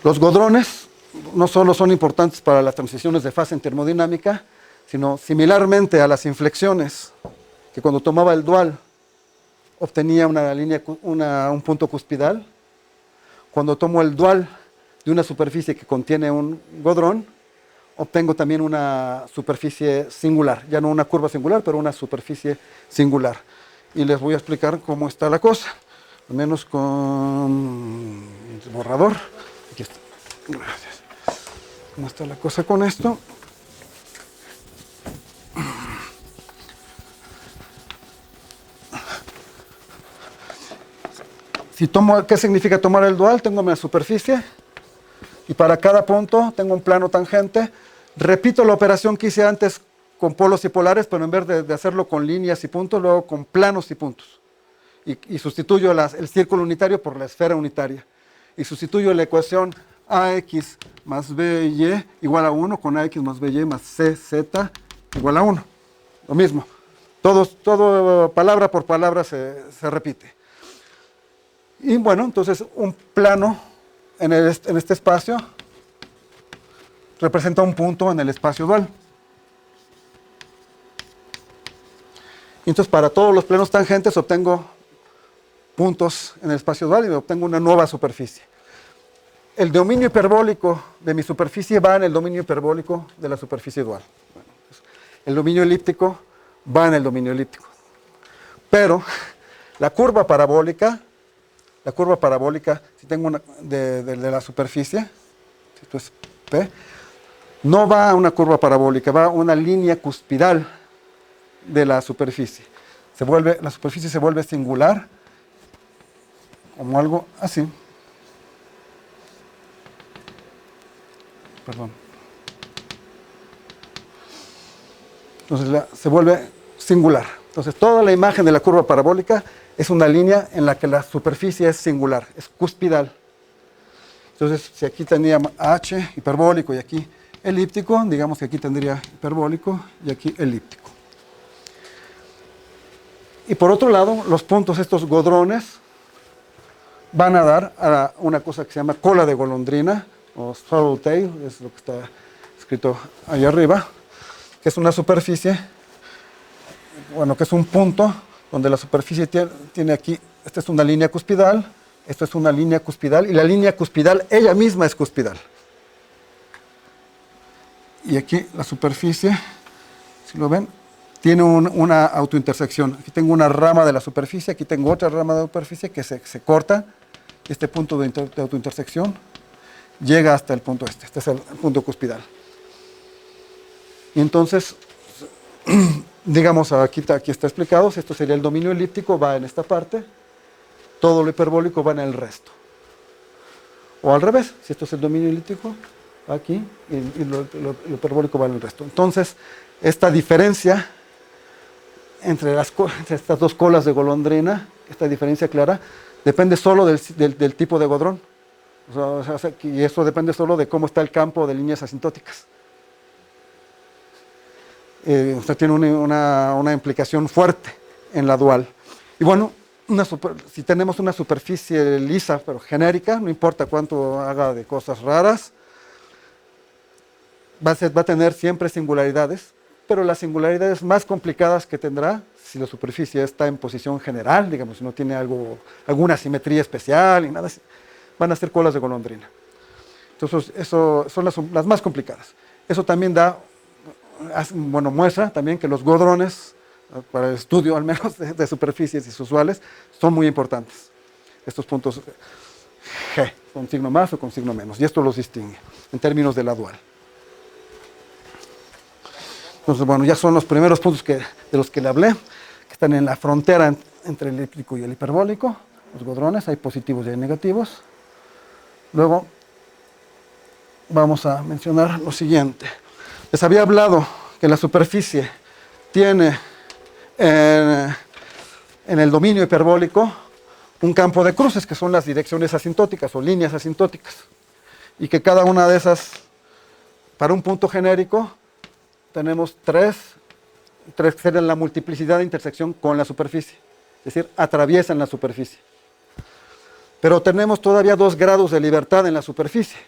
los godrones no solo son importantes para las transiciones de fase en termodinámica, sino similarmente a las inflexiones, que cuando tomaba el dual obtenía un punto cuspidal. Cuando tomo el dual de una superficie que contiene un godrón, obtengo también una superficie singular, ya no una curva singular, pero una superficie singular. Y les voy a explicar cómo está la cosa, al menos con el borrador. Aquí está. Gracias. ¿Cómo está la cosa con esto? ¿Qué significa tomar el dual? Tengo una superficie y para cada punto tengo un plano tangente. Repito la operación que hice antes con polos y polares, pero en vez de hacerlo con líneas y puntos, luego con planos y puntos. Y sustituyo el círculo unitario por la esfera unitaria. Y sustituyo la ecuación AX más BY igual a 1 con AX más BY más CZ igual a 1. Lo mismo. Todo palabra por palabra se repite. Y bueno, entonces un plano en este espacio representa un punto en el espacio dual. Y entonces para todos los planos tangentes obtengo puntos en el espacio dual y obtengo una nueva superficie. El dominio hiperbólico de mi superficie va en el dominio hiperbólico de la superficie dual. Bueno, el dominio elíptico va en el dominio elíptico. Pero la curva parabólica, si tengo de la superficie, esto es P, no va a una curva parabólica, va a una línea cuspidal de la superficie. La superficie se vuelve singular, como algo así. Perdón. Entonces se vuelve singular. Entonces toda la imagen de la curva parabólica es una línea en la que la superficie es singular, es cuspidal. Entonces si aquí tenía H hiperbólico y aquí elíptico, digamos que aquí tendría hiperbólico y aquí elíptico. Y por otro lado, los puntos, estos godrones, van a dar a una cosa que se llama cola de golondrina, o swallowtail, es lo que está escrito ahí arriba, que es una superficie, bueno, que es un punto donde la superficie tiene aquí, esta es una línea cuspidal, esta es una línea cuspidal, y la línea cuspidal ella misma es cuspidal. Y aquí la superficie, si lo ven, tiene una autointersección. Aquí tengo una rama de la superficie, aquí tengo otra rama de la superficie que se corta. Este punto de autointersección llega hasta el punto este es el punto cuspidal. Y entonces, digamos, aquí está explicado, si esto sería el dominio elíptico, va en esta parte, todo lo hiperbólico va en el resto. O al revés, si esto es el dominio elíptico, va aquí, y lo hiperbólico va en el resto. Entonces, esta diferencia entre estas dos colas de golondrina, esta diferencia clara, depende solo del tipo de godrón. Y eso depende solo de cómo está el campo de líneas asintóticas. Usted tiene una implicación fuerte en la dual. Y bueno, si tenemos una superficie lisa, pero genérica, no importa cuánto haga de cosas raras, va a tener siempre singularidades, pero las singularidades más complicadas que tendrá, si la superficie está en posición general, digamos, si no tiene alguna simetría especial y nada así, van a ser colas de golondrina. Entonces, eso son las más complicadas. Eso también muestra también que los godrones para el estudio al menos de superficies inusuales, son muy importantes. Estos puntos G, con signo más o con signo menos, y esto los distingue en términos de la dual. Entonces, bueno, ya son los primeros puntos de los que le hablé, que están en la frontera entre el elíptico y el hiperbólico, los godrones, hay positivos y hay negativos. Luego vamos a mencionar lo siguiente. Les había hablado que la superficie tiene en el dominio hiperbólico un campo de cruces, que son las direcciones asintóticas o líneas asintóticas, y que cada una de esas, para un punto genérico, tenemos tres que serían la multiplicidad de intersección con la superficie, es decir, atraviesan la superficie. Pero tenemos todavía 2 grados de libertad en la superficie,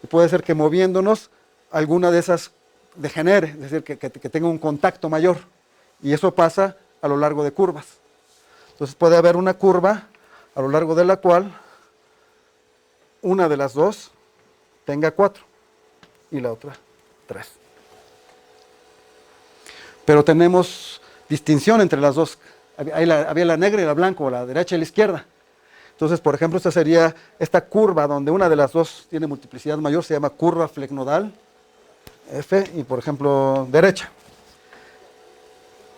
y puede ser que moviéndonos alguna de esas degenere, es decir, que tenga un contacto mayor, y eso pasa a lo largo de curvas. Entonces puede haber una curva a lo largo de la cual una de las dos tenga 4 y la otra 3. Pero tenemos distinción entre las dos. Había la negra y la blanca, o la derecha y la izquierda. Entonces, por ejemplo, esta sería esta curva donde una de las dos tiene multiplicidad mayor, se llama curva flecnodal, F, y por ejemplo, derecha.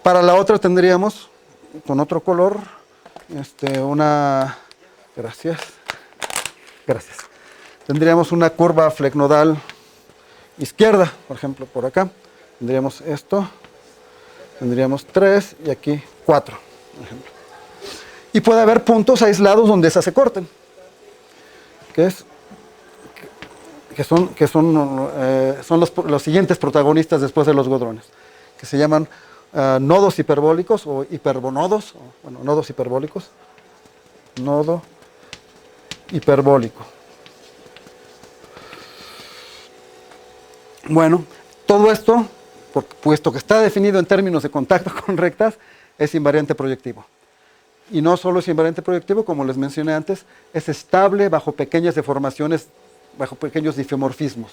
Para la otra tendríamos, con otro color, gracias. Tendríamos una curva flecnodal izquierda, por ejemplo, por acá. Tendríamos esto, tendríamos 3 y aquí 4, por ejemplo. Y puede haber puntos aislados donde esas se corten, que son los siguientes protagonistas después de los godrones, que se llaman nodos hiperbólicos o hiperbonodos, nodos hiperbólicos, nodo hiperbólico. Bueno, todo esto, puesto que está definido en términos de contacto con rectas, es invariante proyectivo. Y no solo es invariante proyectivo, como les mencioné antes, es estable bajo pequeñas deformaciones, bajo pequeños difeomorfismos.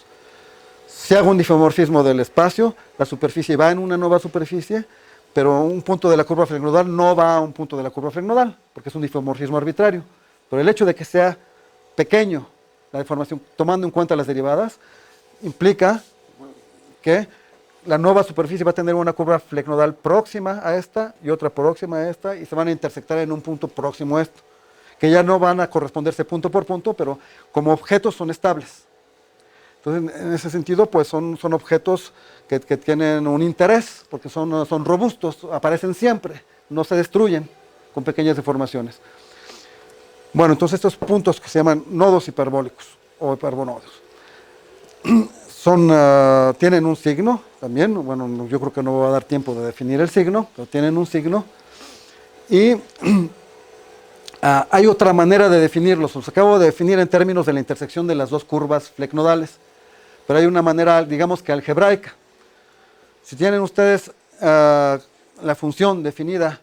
Si hago un difeomorfismo del espacio, la superficie va en una nueva superficie, pero un punto de la curva flecnodal no va a un punto de la curva flecnodal, porque es un difeomorfismo arbitrario. Pero el hecho de que sea pequeño la deformación, tomando en cuenta las derivadas, implica que la nueva superficie va a tener una curva flecnodal próxima a esta y otra próxima a esta, y se van a intersectar en un punto próximo a esto, que ya no van a corresponderse punto por punto, pero como objetos son estables. Entonces, en ese sentido, pues son objetos que tienen un interés, porque son robustos, aparecen siempre, no se destruyen con pequeñas deformaciones. Bueno, entonces estos puntos que se llaman nodos hiperbólicos o hiperbonodos, tienen un signo también. Bueno, yo creo que no va a dar tiempo de definir el signo, pero tienen un signo. Y hay otra manera de definirlos. Los acabo de definir en términos de la intersección de las dos curvas flecnodales, pero hay una manera, digamos que algebraica. Si tienen ustedes la función definida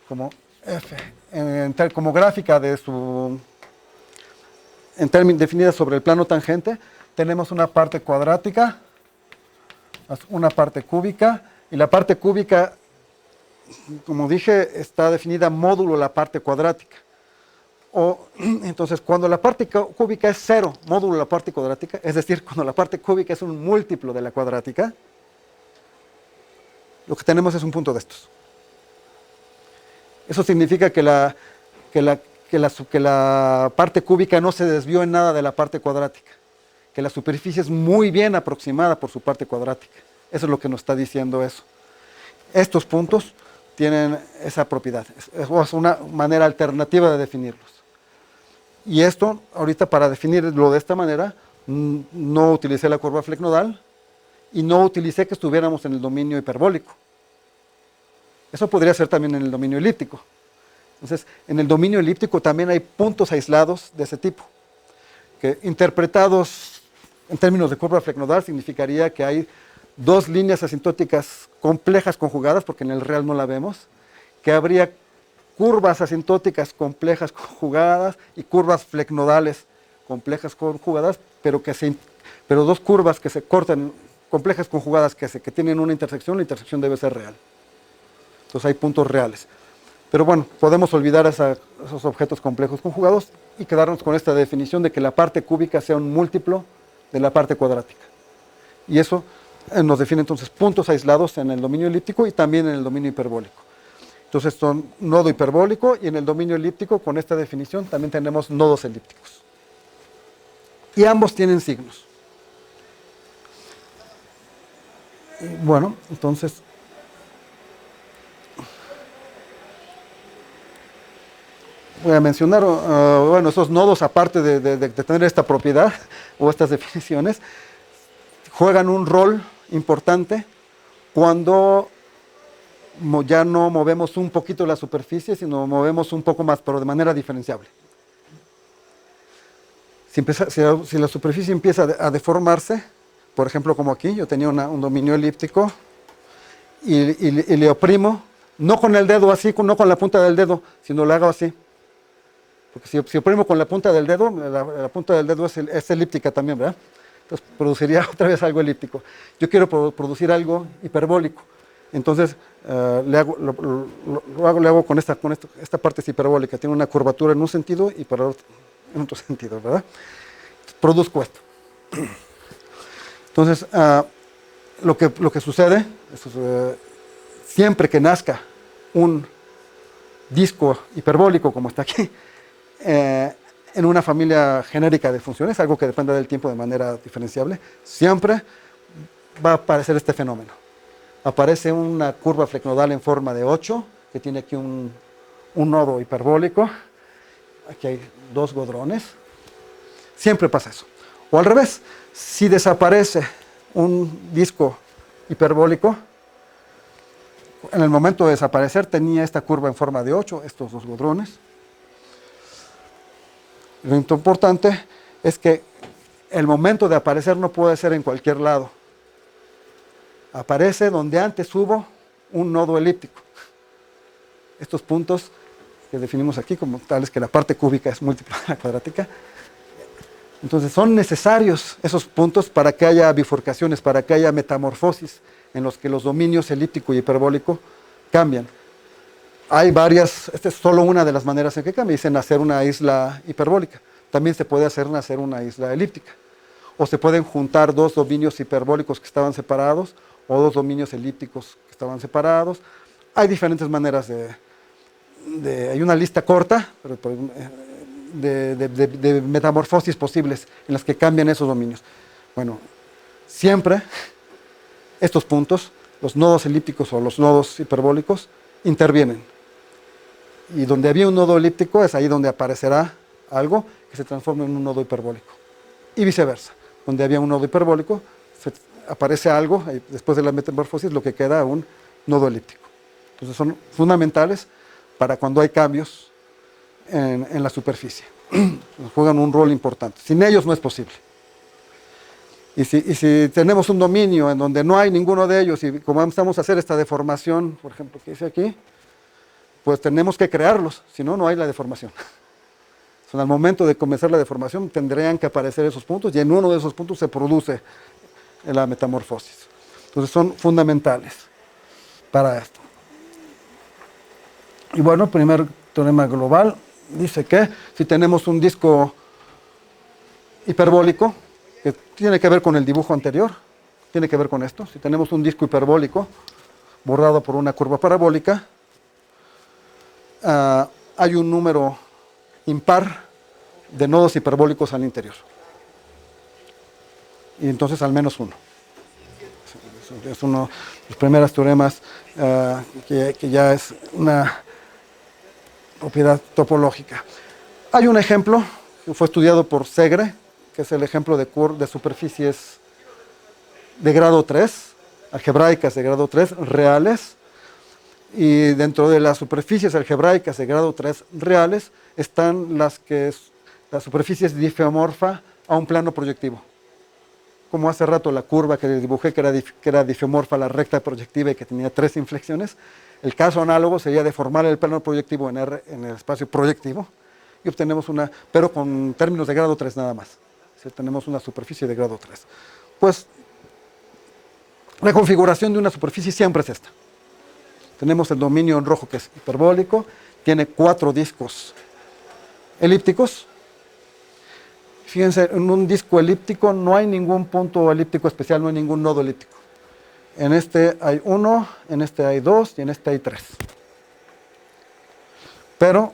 como f, como gráfica definida sobre el plano tangente, tenemos una parte cuadrática, una parte cúbica, y la parte cúbica, como dije, está definida módulo la parte cuadrática. Entonces, cuando la parte cúbica es 0, módulo la parte cuadrática, es decir, cuando la parte cúbica es un múltiplo de la cuadrática, lo que tenemos es un punto de estos. Eso significa que la parte cúbica no se desvió en nada de la parte cuadrática, que la superficie es muy bien aproximada por su parte cuadrática. Eso es lo que nos está diciendo eso. Estos puntos tienen esa propiedad. Es una manera alternativa de definirlos. Y esto, ahorita para definirlo de esta manera, no utilicé la curva flecnodal y no utilicé que estuviéramos en el dominio hiperbólico. Eso podría ser también en el dominio elíptico. Entonces, en el dominio elíptico también hay puntos aislados de ese tipo, que interpretados en términos de curva flecnodal significaría que hay dos líneas asintóticas complejas conjugadas, porque en el real no la vemos, que habría curvas asintóticas complejas conjugadas y curvas flecnodales complejas conjugadas, pero dos curvas que se cortan, complejas conjugadas, que tienen una intersección, la intersección debe ser real. Entonces hay puntos reales. Pero bueno, podemos olvidar esos objetos complejos conjugados y quedarnos con esta definición de que la parte cúbica sea un múltiplo de la parte cuadrática. Y eso nos define entonces puntos aislados en el dominio elíptico y también en el dominio hiperbólico. Entonces son nodo hiperbólico y en el dominio elíptico, con esta definición, también tenemos nodos elípticos. Y ambos tienen signos. Y bueno, entonces voy a mencionar, bueno, esos nodos, aparte de tener esta propiedad o estas definiciones, juegan un rol importante cuando ya no movemos un poquito la superficie, sino movemos un poco más, pero de manera diferenciable. Si la superficie empieza a deformarse, por ejemplo, como aquí, yo tenía un dominio elíptico y le oprimo, no con el dedo así, no con la punta del dedo, sino lo hago así. Porque si oprimo con la punta del dedo, la punta del dedo es elíptica también, ¿verdad? Entonces produciría otra vez algo elíptico. Yo quiero producir algo hiperbólico. Entonces le hago con esta parte es hiperbólica. Tiene una curvatura en un sentido y para otro, en otro sentido, ¿verdad? Produzco esto. Entonces, lo que sucede es, siempre que nazca un disco hiperbólico como está aquí, en una familia genérica de funciones, algo que dependa del tiempo de manera diferenciable, siempre va a aparecer este fenómeno. Aparece una curva flecnodal en forma de 8, que tiene aquí un nodo hiperbólico. Aquí hay dos godrones. Siempre pasa eso. O al revés, si desaparece un disco hiperbólico, en el momento de desaparecer tenía esta curva en forma de 8, estos dos godrones. Lo importante es que el momento de aparecer no puede ser en cualquier lado. Aparece donde antes hubo un nodo elíptico. Estos puntos que definimos aquí como tales que la parte cúbica es múltiplo de la cuadrática. Entonces son necesarios esos puntos para que haya bifurcaciones, para que haya metamorfosis en los que los dominios elíptico y hiperbólico cambian. Hay varias, esta es solo una de las maneras en que cambia, dicen hacer una isla hiperbólica. También se puede hacer nacer una isla elíptica. O se pueden juntar dos dominios hiperbólicos que estaban separados, o dos dominios elípticos que estaban separados. Hay diferentes maneras hay una lista corta de metamorfosis posibles en las que cambian esos dominios. Bueno, siempre estos puntos, los nodos elípticos o los nodos hiperbólicos, intervienen. Y donde había un nodo elíptico es ahí donde aparecerá algo que se transforma en un nodo hiperbólico. Y viceversa, donde había un nodo hiperbólico, aparece algo, después de la metamorfosis lo que queda un nodo elíptico. Entonces son fundamentales para cuando hay cambios en la superficie. Juegan un rol importante. Sin ellos no es posible. Y si tenemos un dominio en donde no hay ninguno de ellos y comenzamos a hacer esta deformación, por ejemplo, que hice aquí, pues tenemos que crearlos, si no, no hay la deformación. Al momento de comenzar la deformación tendrían que aparecer esos puntos y en uno de esos puntos se produce la metamorfosis. Entonces son fundamentales para esto. Y bueno, el primer teorema global dice que si tenemos un disco hiperbólico, que tiene que ver con el dibujo anterior, tiene que ver con esto, si tenemos un disco hiperbólico borrado por una curva parabólica, hay un número impar de nodos hiperbólicos al interior. Y entonces al menos uno. Es uno de los primeros teoremas que ya es una propiedad topológica. Hay un ejemplo que fue estudiado por Segre, que es el ejemplo de superficies de grado 3, algebraicas de grado 3, reales. Y dentro de las superficies algebraicas de grado 3 reales están la superficie es difeomorfa a un plano proyectivo. Como hace rato la curva que dibujé que era difeomorfa a la recta proyectiva y que tenía 3 inflexiones, el caso análogo sería deformar el plano proyectivo en el espacio proyectivo y obtenemos pero con términos de grado 3 nada más. Si tenemos una superficie de grado 3. Pues la configuración de una superficie siempre es esta. Tenemos el dominio en rojo que es hiperbólico, tiene 4 discos elípticos. Fíjense, en un disco elíptico no hay ningún punto elíptico especial, no hay ningún nodo elíptico. En este hay 1, en este hay 2 y en este hay 3. Pero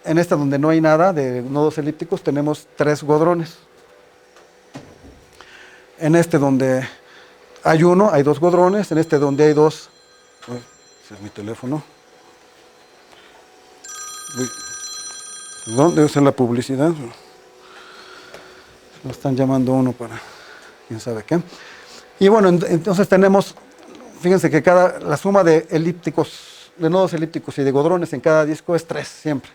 en este donde no hay nada de nodos elípticos tenemos 3 godrones. En este donde hay 1, hay 2 godrones. En este donde hay 2, ese es mi teléfono. Perdón, debe ser la publicidad. Lo están llamando uno para quién sabe qué. Y bueno, entonces tenemos, fíjense que la suma de elípticos, de nodos elípticos y de godrones en cada disco es 3 siempre.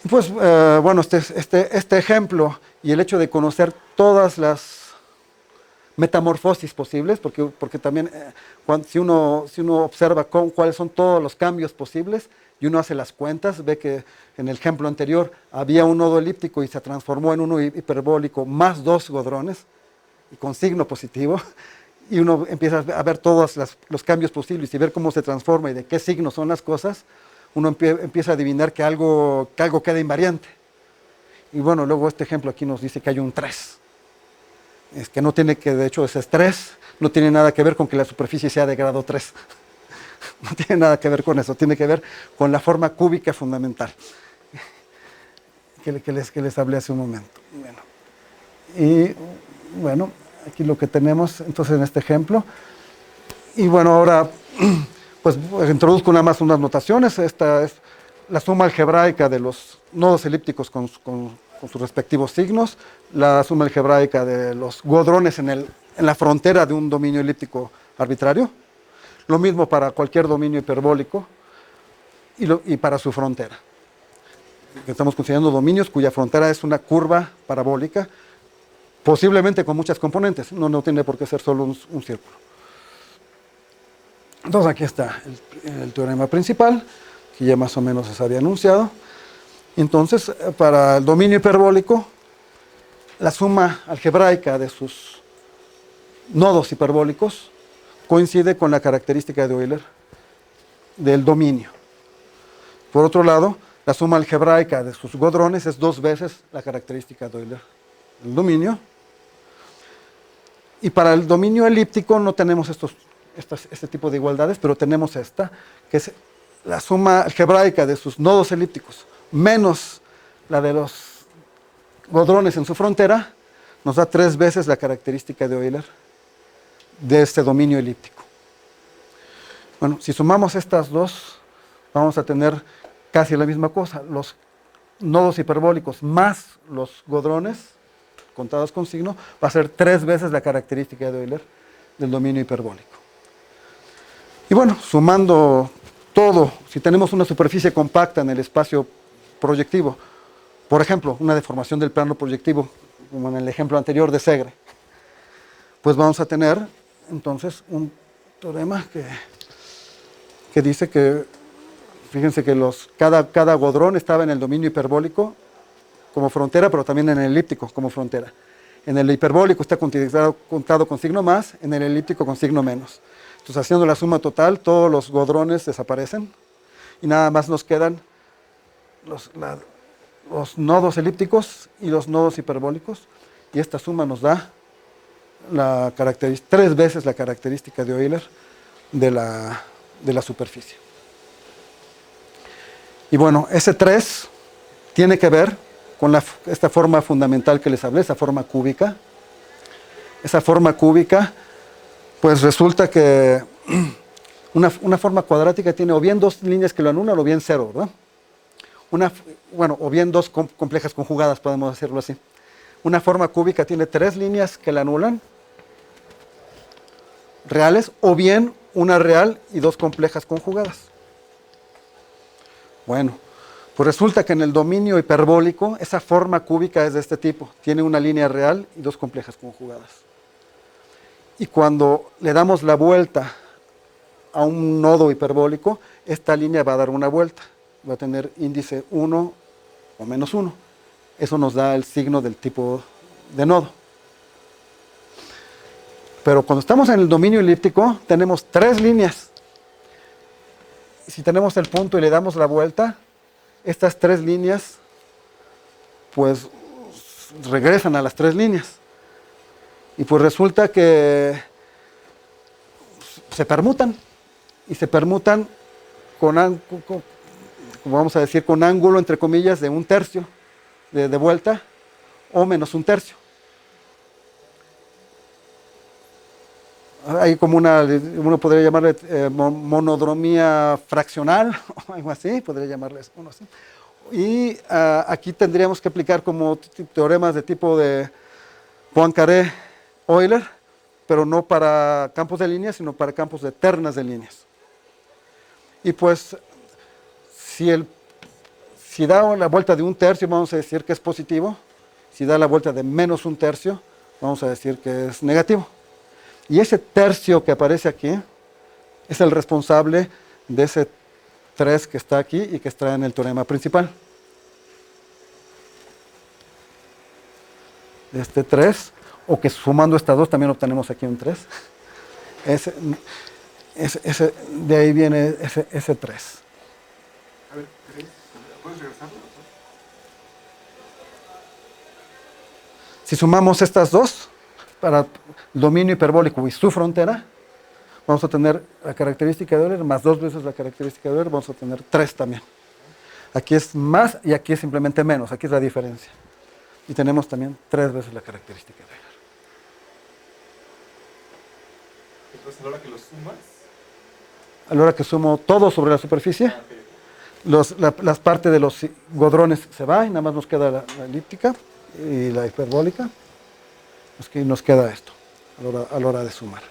Y pues, bueno, este ejemplo y el hecho de conocer todas las metamorfosis posibles, porque también si uno observa cuáles son todos los cambios posibles y uno hace las cuentas, ve que en el ejemplo anterior había un nodo elíptico y se transformó en uno hiperbólico más 2 godrones y con signo positivo, y uno empieza a ver todos los cambios posibles y ver cómo se transforma y de qué signo son las cosas, uno empieza a adivinar que algo queda invariante. Y bueno, luego este ejemplo aquí nos dice que hay un 3. Es que no tiene que, de hecho, ese 3 no tiene nada que ver con que la superficie sea de grado 3. No tiene nada que ver con eso, tiene que ver con la forma cúbica fundamental que les hablé hace un momento. Bueno, y bueno, aquí lo que tenemos entonces en este ejemplo. Y bueno, ahora pues introduzco nada más unas notaciones. Esta es la suma algebraica de los nodos elípticos con sus respectivos signos, la suma algebraica de los godrones en la frontera de un dominio elíptico arbitrario, lo mismo para cualquier dominio hiperbólico y para su frontera. Estamos considerando dominios cuya frontera es una curva parabólica, posiblemente con muchas componentes, no tiene por qué ser solo un círculo. Entonces aquí está el teorema principal, que ya más o menos se había anunciado. Entonces, para el dominio hiperbólico, la suma algebraica de sus nodos hiperbólicos coincide con la característica de Euler del dominio. Por otro lado, la suma algebraica de sus godrones es 2 veces la característica de Euler del dominio. Y para el dominio elíptico no tenemos este tipo de igualdades, pero tenemos esta, que es la suma algebraica de sus nodos elípticos menos la de los godrones en su frontera, nos da 3 veces la característica de Euler de este dominio elíptico. Bueno, si sumamos estas dos, vamos a tener casi la misma cosa. Los nodos hiperbólicos más los godrones, contados con signo, va a ser 3 veces la característica de Euler del dominio hiperbólico. Y bueno, sumando todo, si tenemos una superficie compacta en el espacio proyectivo, por ejemplo, una deformación del plano proyectivo, como en el ejemplo anterior de Segre, pues vamos a tener entonces un teorema que dice que, fíjense que cada godrón estaba en el dominio hiperbólico como frontera, pero también en el elíptico como frontera. En el hiperbólico está contado con signo más, en el elíptico con signo menos. Entonces, haciendo la suma total, todos los godrones desaparecen y nada más nos quedan los nodos elípticos y los nodos hiperbólicos, y esta suma nos da 3 veces la característica de Euler de la superficie. Y bueno, ese 3 tiene que ver con esta forma fundamental que les hablé, esa forma cúbica. Esa forma cúbica, pues resulta que una forma cuadrática tiene o bien 2 líneas que lo anulan o bien 0, ¿verdad? O bien 2 complejas conjugadas, podemos decirlo así. Una forma cúbica tiene 3 líneas que la anulan, reales, o bien una real y 2 complejas conjugadas. Bueno, pues resulta que en el dominio hiperbólico esa forma cúbica es de este tipo, tiene una línea real y 2 complejas conjugadas. Y cuando le damos la vuelta a un nodo hiperbólico, esta línea va a dar una vuelta, va a tener índice 1 o menos 1. Eso nos da el signo del tipo de nodo. Pero cuando estamos en el dominio elíptico, tenemos 3 líneas. Si tenemos el punto y le damos la vuelta, estas 3 líneas, pues, regresan a las 3 líneas. Y pues resulta que se permutan. Y se permutan vamos a decir, con ángulo, entre comillas, de 1/3 de vuelta o menos 1/3. Hay como uno podría llamarle monodromía fraccional, o algo así, podría llamarle uno así. Y aquí tendríamos que aplicar como teoremas de tipo de Poincaré-Euler, pero no para campos de líneas, sino para campos de ternas de líneas. Y pues, si da la vuelta de 1/3, vamos a decir que es positivo. Si da la vuelta de menos 1/3, vamos a decir que es negativo. Y ese tercio que aparece aquí es el responsable de ese 3 que está aquí y que está en el teorema principal. De este 3, o que sumando estas dos también obtenemos aquí un 3. De ahí viene ese 3. A ver, ¿puedes regresarlo? Si sumamos estas dos, para el dominio hiperbólico y su frontera, vamos a tener la característica de Euler más 2 veces la característica de Euler, vamos a tener 3 también. Aquí es más y aquí es simplemente menos, aquí es la diferencia. Y tenemos también 3 veces la característica de Euler. Entonces, a la hora que lo sumas... A la hora que sumo todo sobre la superficie, las partes de los godrones se va y nada más nos queda la elíptica y la hiperbólica. Nos queda esto a la hora de sumar.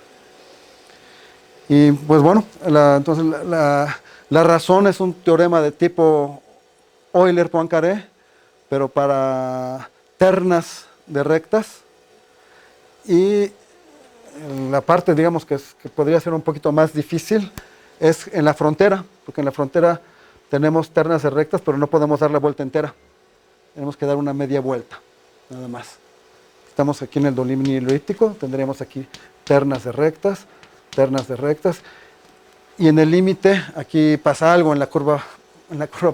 Y pues bueno, entonces la razón es un teorema de tipo Euler-Poincaré, pero para ternas de rectas. Y la parte, digamos, que podría ser un poquito más difícil es en la frontera, porque en la frontera tenemos ternas de rectas, pero no podemos dar la vuelta entera. Tenemos que dar una media vuelta, nada más. Estamos aquí en el dominio elíptico, tendríamos aquí ternas de rectas, y en el límite aquí pasa algo en la curva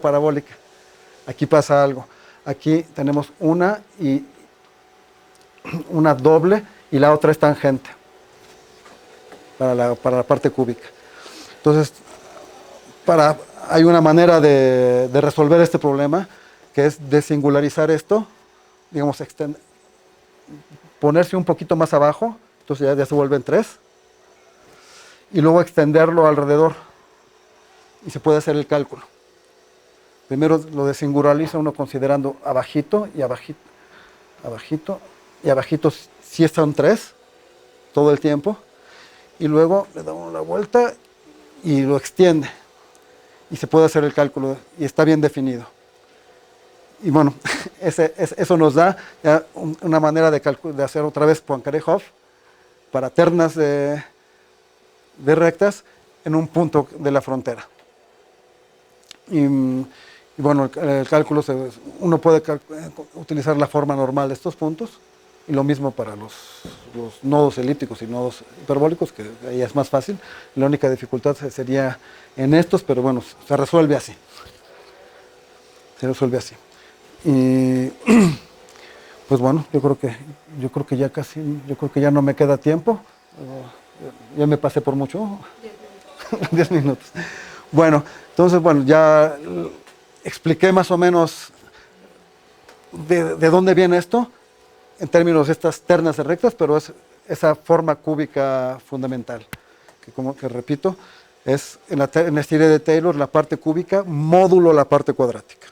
parabólica. Aquí pasa algo. Aquí tenemos una doble y la otra es tangente para la parte cúbica. Entonces, hay una manera de resolver este problema, que es desingularizar esto, digamos, ponerse un poquito más abajo, entonces ya se vuelven 3, y luego extenderlo alrededor, y se puede hacer el cálculo. Primero lo desingulariza uno considerando abajito y abajito, y abajito sí son 3 todo el tiempo, y luego le damos la vuelta y lo extiende, y se puede hacer el cálculo, y está bien definido. Y bueno, eso nos da ya una manera de hacer otra vez Poincaré-Hopf para ternas de rectas en un punto de la frontera. Y bueno, el cálculo, uno puede utilizar la forma normal de estos puntos, y lo mismo para los nodos elípticos y nodos hiperbólicos, que ahí es más fácil. La única dificultad sería en estos, pero bueno, se resuelve así. Y pues bueno, yo creo que ya no me queda tiempo. Ya me pasé por mucho. 10 minutos. Bueno, entonces ya expliqué más o menos de dónde viene esto en términos de estas ternas de rectas, pero es esa forma cúbica fundamental, que repito, es en la teoría de Taylor la parte cúbica módulo la parte cuadrática.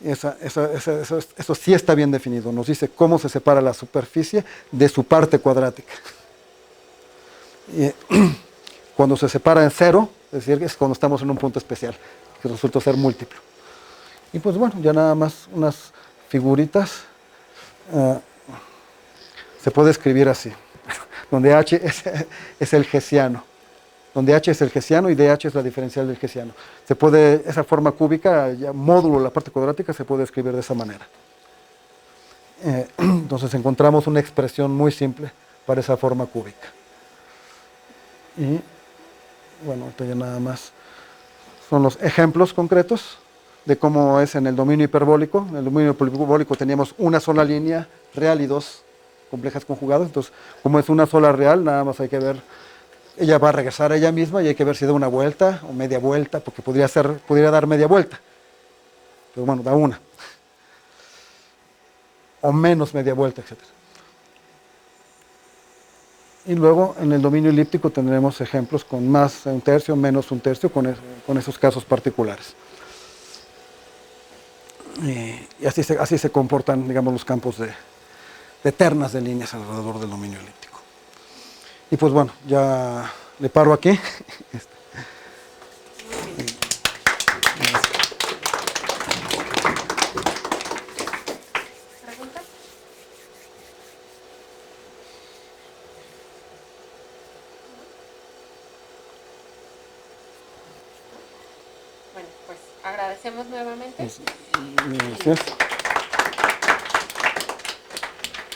Eso sí está bien definido, nos dice cómo se separa la superficie de su parte cuadrática. Y cuando se separa en 0, es decir, es cuando estamos en un punto especial, que resulta ser múltiplo. Y pues bueno, ya nada más unas figuritas. Se puede escribir así, donde H es el hessiano. Donde H es el hessiano y DH es la diferencial del hessiano. Esa forma cúbica, ya módulo la parte cuadrática, se puede escribir de esa manera. Entonces, Entonces encontramos una expresión muy simple para esa forma cúbica. Y bueno, ahorita ya nada más son los ejemplos concretos de cómo es en el dominio hiperbólico. En el dominio hiperbólico teníamos una sola línea real y dos complejas conjugadas. Entonces, como es una sola real, nada más hay que ver, ella va a regresar a ella misma y hay que ver si da una vuelta o media vuelta, porque podría dar media vuelta. Pero bueno, da una. O menos media vuelta, etc. Y luego en el dominio elíptico tendremos ejemplos con más un tercio, menos un tercio, con esos casos particulares. Y así se comportan, digamos, los campos de ternas de líneas alrededor del dominio elíptico. Y pues bueno, ya le paro aquí. ¿Preguntas? Bueno, pues agradecemos nuevamente. Gracias.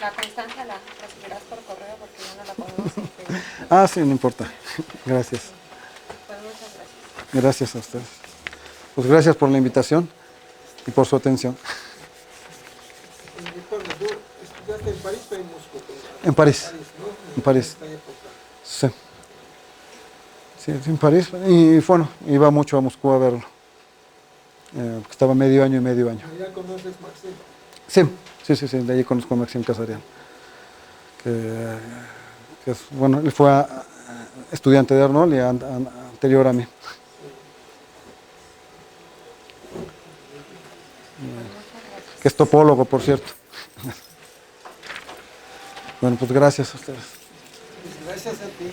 La constancia la recibirás por correo porque ya no la podemos imprimir. Ah, sí, no importa. Gracias. Pues muchas gracias. Gracias a ustedes. Pues gracias por la invitación y por su atención. ¿Tú estudiaste en París o en Moscú? En París. ¿No? En París. esta época. Sí. Sí, en París. Y bueno, iba mucho a Moscú a verlo. Porque estaba medio año y medio año. ¿Ya conoces Maxim? Sí, de ahí conozco a Maxim Casarian. Que es, bueno, él fue estudiante de Arnold y anterior a mí. Que es topólogo, por cierto. Bueno, pues gracias a ustedes. Gracias a ti.